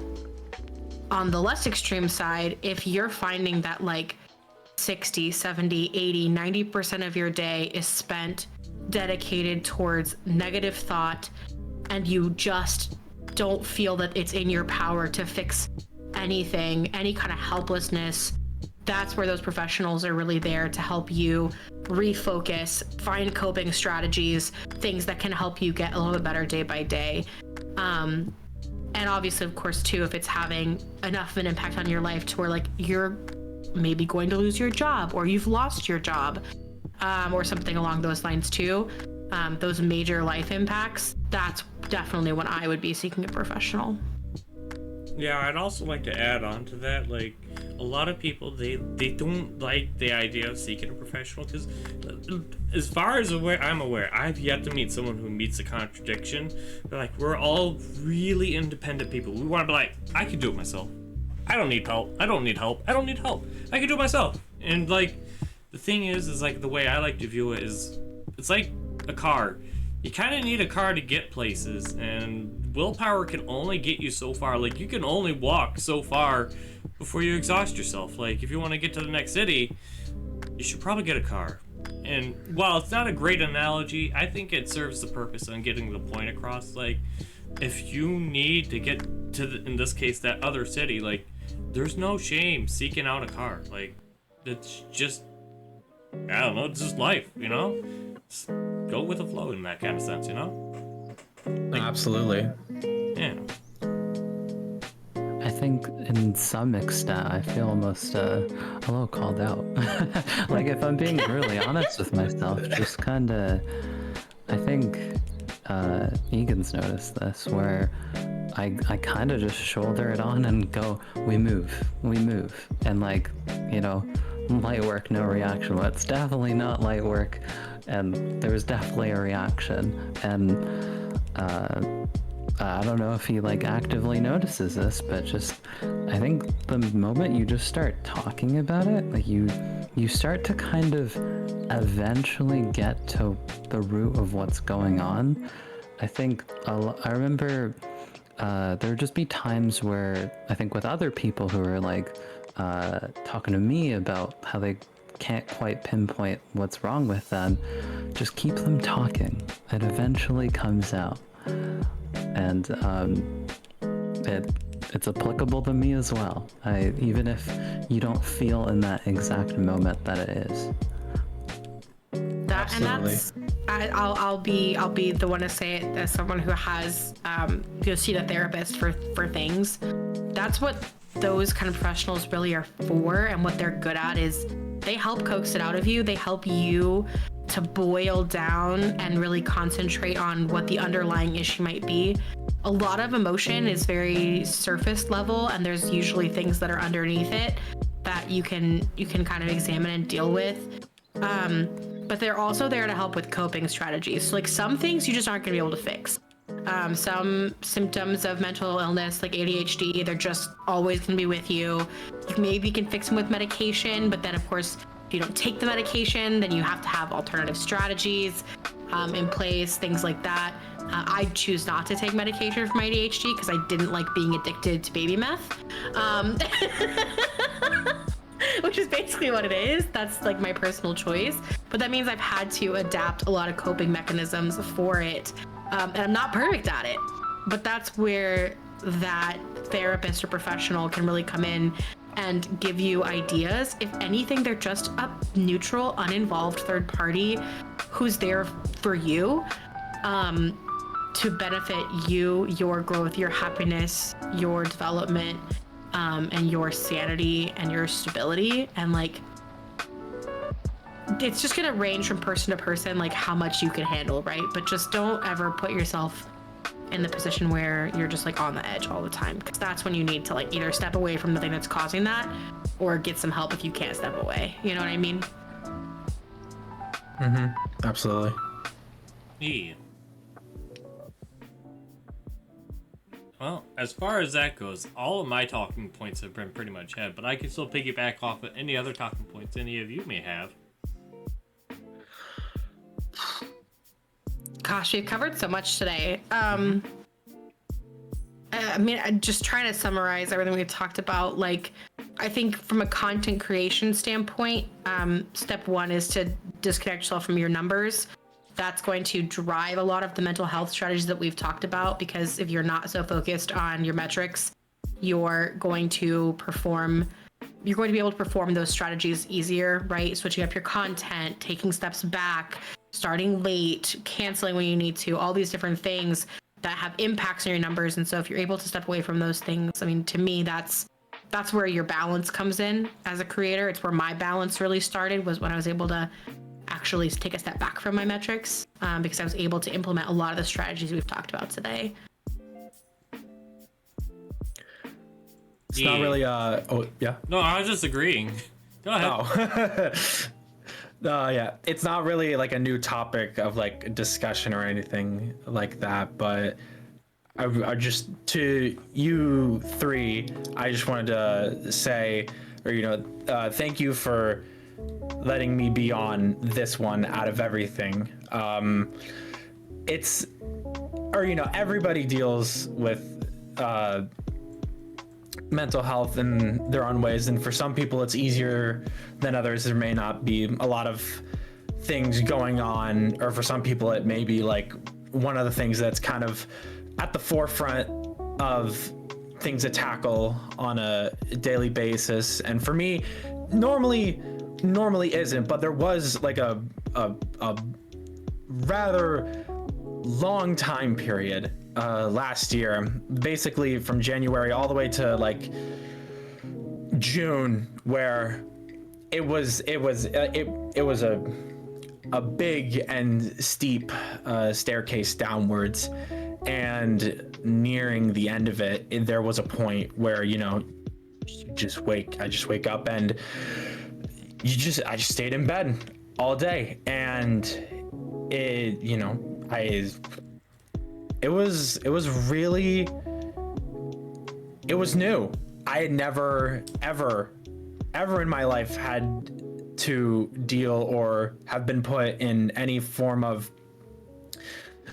on the less extreme side, if you're finding that like 60, 70, 80, 90% of your day is spent dedicated towards negative thought, and you just don't feel that it's in your power to fix anything, any kind of helplessness, that's where those professionals are really there to help you refocus, find coping strategies, things that can help you get a little bit better day by day. And obviously, of course, too, if it's having enough of an impact on your life to where like you're maybe going to lose your job or you've lost your job, or something along those lines too, those major life impacts, that's definitely when I would be seeking a professional. Yeah, I'd also like to add on to that, like, a lot of people, they don't like the idea of seeking a professional, because as far as I'm aware, I've yet to meet someone who meets the contradiction. But like, we're all really independent people. We want to be like, I can do it myself. I don't need help. I don't need help. I don't need help. I can do it myself. And like, the thing is like, the way I like to view it is, it's like a car. You kind of need a car to get places, and willpower can only get you so far. Like, you can only walk so far before you exhaust yourself. Like, if you want to get to the next city, you should probably get a car. And while it's not a great analogy, I think it serves the purpose on getting the point across. Like, if you need to get to in this case, that other city, like, there's no shame seeking out a car. Like, it's just, I don't know, it's just life, you know? Just go with the flow in that kind of sense, you know? Like, absolutely. Yeah. I think in some extent, I feel almost a little called out. Like, if I'm being really honest with myself, just kind of, I think Egan's noticed this, where I kind of just shoulder it on and go, we move. And like, you know, light work, no reaction. Well, it's definitely not light work. And there was definitely a reaction. And I don't know if he like actively notices this, but just, I think the moment you just start talking about it, like you start to kind of eventually get to the root of what's going on. I think I remember there would just be times where I think with other people who are like talking to me about how they can't quite pinpoint what's wrong with them, just keep them talking. It eventually comes out. And it's applicable to me as well. Even if you don't feel in that exact moment that it is. And that's, I'll be the one to say it as someone who has seen a therapist for things. That's what those kind of professionals really are for, and what they're good at is they help coax it out of you. They help you to boil down and really concentrate on what the underlying issue might be. A lot of emotion is very surface level, and there's usually things that are underneath it that you can kind of examine and deal with. But they're also there to help with coping strategies. So like, some things you just aren't gonna be able to fix. Some symptoms of mental illness like ADHD, they're just always gonna be with you. Maybe you can fix them with medication, but then of course, if you don't take the medication, then you have to have alternative strategies in place, things like that. I choose not to take medication for my ADHD because I didn't like being addicted to baby meth. Which is basically what it is. That's like my personal choice. But that means I've had to adapt a lot of coping mechanisms for it. And I'm not perfect at it. But that's where that therapist or professional can really come in and give you ideas. If anything, they're just a neutral, uninvolved third party who's there for you, to benefit you, your growth, your happiness, your development, and your sanity and your stability. And like, it's just gonna range from person to person, like how much you can handle, right? But just don't ever put yourself in the position where you're just like on the edge all the time, because that's when you need to like either step away from the thing that's causing that, or get some help if you can't step away. You know what I mean? Mm-hmm. Absolutely. Yeah. Well, as far as that goes, all of my talking points have been pretty much had, but I can still piggyback off of any other talking points any of you may have. Gosh, we've covered so much today. I mean, I'm just trying to summarize everything we've talked about. Like, I think from a content creation standpoint, step one is to disconnect yourself from your numbers. that's going to drive a lot of the mental health strategies that we've talked about, because if you're not so focused on your metrics, you're going to be able to perform those strategies easier, right? Switching up your content, taking steps back, starting late, canceling when you need to, all these different things that have impacts on your numbers. And so if you're able to step away from those things, I mean, to me, that's where your balance comes in as a creator. It's where my balance really started, was when I was able to actually take a step back from my metrics, because I was able to implement a lot of the strategies we've talked about today. It's not really oh yeah. No, I was just agreeing. Go ahead. Oh. Yeah, it's not really like a new topic of like discussion or anything like that, but I just, to you three, I just wanted to say, or thank you for letting me be on this one out of everything. Everybody deals with mental health in their own ways, and for some people it's easier than others. There may not be a lot of things going on, or for some people it may be like one of the things that's kind of at the forefront of things to tackle on a daily basis. And for me, normally isn't, but there was like a rather long time period last year, basically from January all the way to like June, where it was a big and steep staircase downwards, and nearing the end of it, there was a point where I just wake up and I just stayed in bed all day, and it was new. I had never ever in my life had to deal or have been put in any form of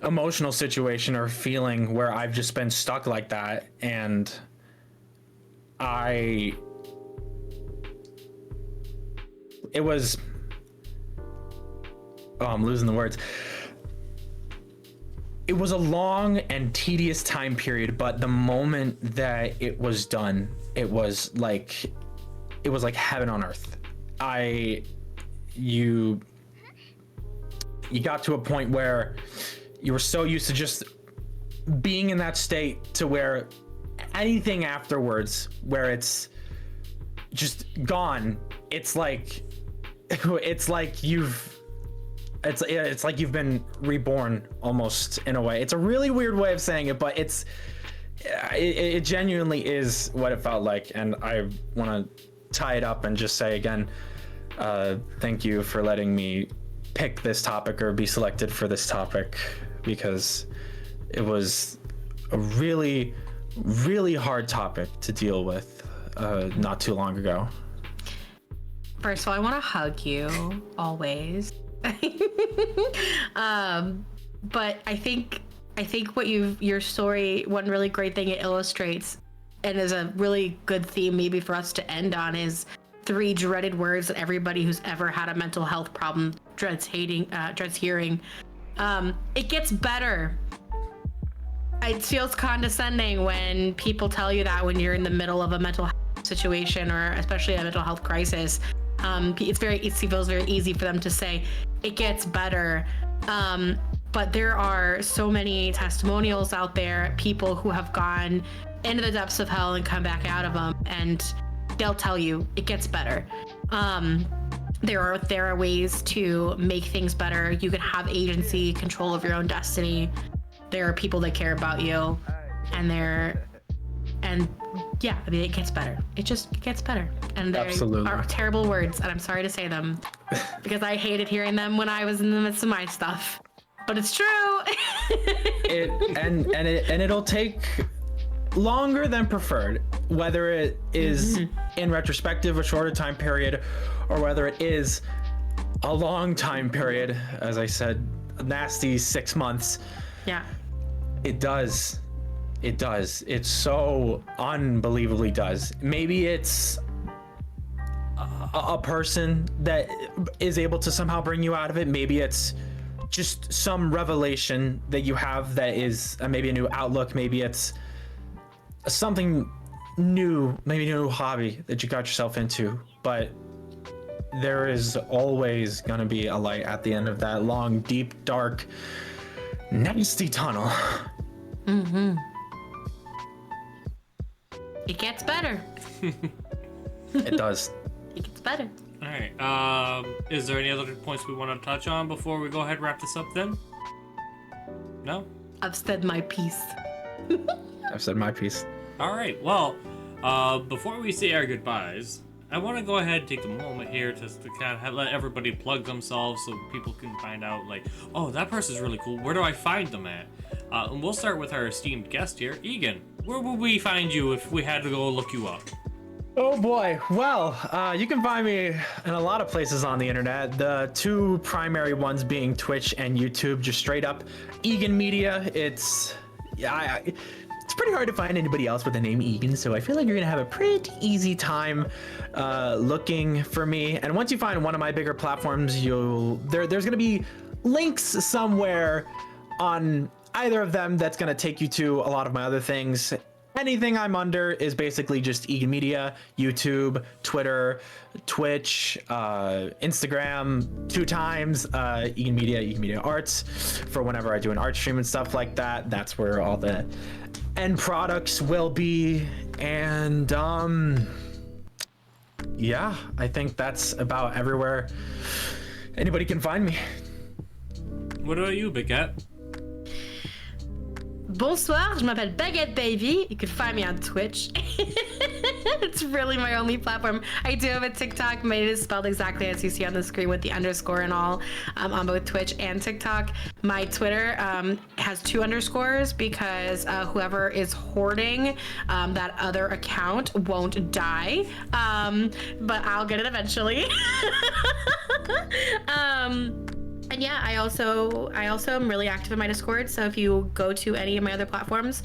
emotional situation or feeling where I've just been stuck like that. And I'm losing the words. It was a long and tedious time period, but the moment that it was done, it was like heaven on earth. You got to a point where you were so used to just being in that state to where anything afterwards, where it's just gone, it's like you've been reborn almost, in a way. It's a really weird way of saying it, but it genuinely is what it felt like. And I want to tie it up and just say again, thank you for letting me pick this topic or be selected for this topic, because it was a really, really hard topic to deal with not too long ago. First of all, I want to hug you always. But I think what your story, one really great thing it illustrates, and is a really good theme maybe for us to end on, is 3 dreaded words that everybody who's ever had a mental health problem dreads hearing. It gets better. It feels condescending when people tell you that when you're in the middle of a mental health situation, or especially a mental health crisis. It feels very easy for them to say it gets better. But there are so many testimonials out there, people who have gone into the depths of hell and come back out of them, and they'll tell you it gets better. There are ways to make things better. You can have agency, control of your own destiny. There are people that care about you, and it gets better. It just gets better. And they are terrible words, and I'm sorry to say them because I hated hearing them when I was in the midst of my stuff. But it's true. It'll take longer than preferred, whether it is in retrospective a shorter time period, or whether it is a long time period, as I said, a nasty 6 months. Yeah. It does. It so unbelievably does. Maybe it's a person that is able to somehow bring you out of it. Maybe it's just some revelation that you have that is maybe a new outlook, maybe it's something new, maybe a new hobby that you got yourself into, but there is always gonna be a light at the end of that long, deep, dark, nasty tunnel. It gets better. It does. It gets better. All right. Is there any other points we want to touch on before we go ahead and wrap this up then? No? I've said my piece. I've said my piece. All right. Well, before we say our goodbyes, I want to go ahead and take a moment here to kind of let everybody plug themselves so people can find out, like, oh, that person's really cool. Where do I find them at? And we'll start with our esteemed guest here, Egan. Where would we find you if we had to go look you up? Oh boy. Well, you can find me in a lot of places on the internet. The two primary ones being Twitch and YouTube, just straight up Egan Media. It's pretty hard to find anybody else with the name Egan, so I feel like you're gonna have a pretty easy time looking for me. And once you find one of my bigger platforms, there's gonna be links somewhere on either of them that's gonna take you to a lot of my other things. Anything I'm under is basically just Egan Media, YouTube, Twitter, Twitch, Instagram, 2 times, Egan Media Arts, for whenever I do an art stream and stuff like that. That's where all the end products will be. And yeah, I think that's about everywhere anybody can find me. What about you, Baguette? Bonsoir, je m'appelle Baguette Baby. You can find me on Twitch. It's really my only platform. I do have a TikTok, but it is spelled exactly as you see on the screen with the underscore and all, on both Twitch and TikTok. My Twitter has 2 underscores because whoever is hoarding that other account won't die, but I'll get it eventually. And yeah, I also am really active in my Discord. So if you go to any of my other platforms,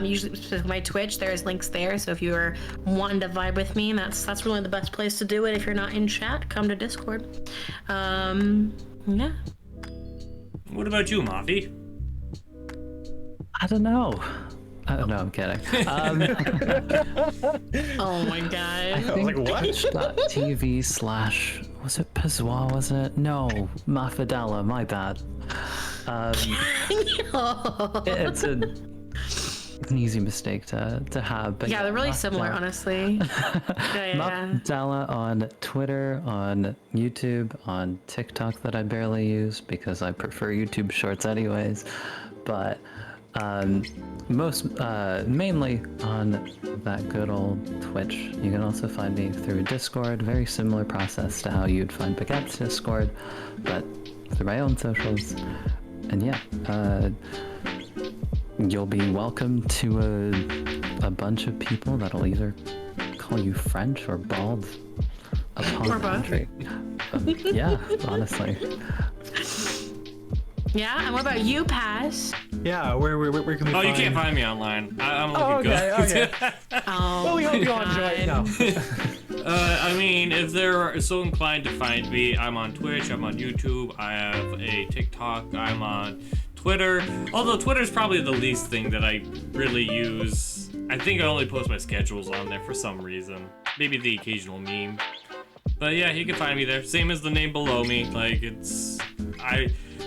usually specifically my Twitch, there's links there. So if you're wanting to vibe with me, that's really the best place to do it. If you're not in chat, come to Discord. Yeah. What about you, Mafi? I don't know. No, I'm kidding. Oh my god. I think like, what? Twitch.tv/ was it Pazuah, was it? No, Mafidella, my bad. It's an easy mistake to have. But yeah, they're really similar, honestly. Yeah. Mafidella on Twitter, on YouTube, on TikTok that I barely use because I prefer YouTube Shorts anyways. But mainly on that good old Twitch. You can also find me through Discord, very similar process to how you'd find Baguette's Discord, but through my own socials. And yeah, you'll be welcome to a bunch of people that'll either call you French or bald upon entry. Yeah, honestly. Yeah, and what about you, Paz? Yeah, where can we find... Oh, you can't find me online. I'm looking okay. Oh, Well, we hope you all enjoy it. No. I mean, if they're so inclined to find me, I'm on Twitch, I'm on YouTube, I have a TikTok, I'm on Twitter. Although Twitter's probably the least thing that I really use. I think I only post my schedules on there for some reason. Maybe the occasional meme. But yeah, you can find me there. Same as the name below me. Like, it's...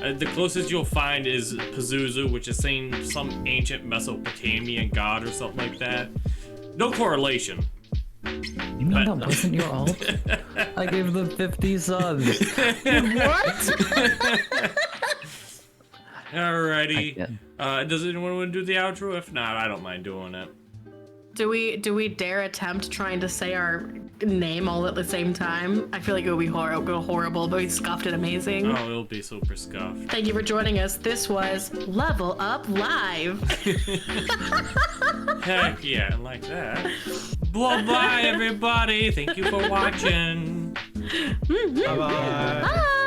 the closest you'll find is Pazuah, which is saying some ancient Mesopotamian god or something like that. No correlation. You mean that wasn't your alt? I gave them 50 subs. What? Alrighty. Does anyone want to do the outro? If not, I don't mind doing it. Do we dare attempt trying to say our name all at the same time? I feel like it would be horrible, but we scuffed it amazing. Oh, it'll be super scuffed. Thank you for joining us. This was Level Up Live. Heck yeah, like that. Bye-bye, everybody. Thank you for watching. Bye-bye. Bye.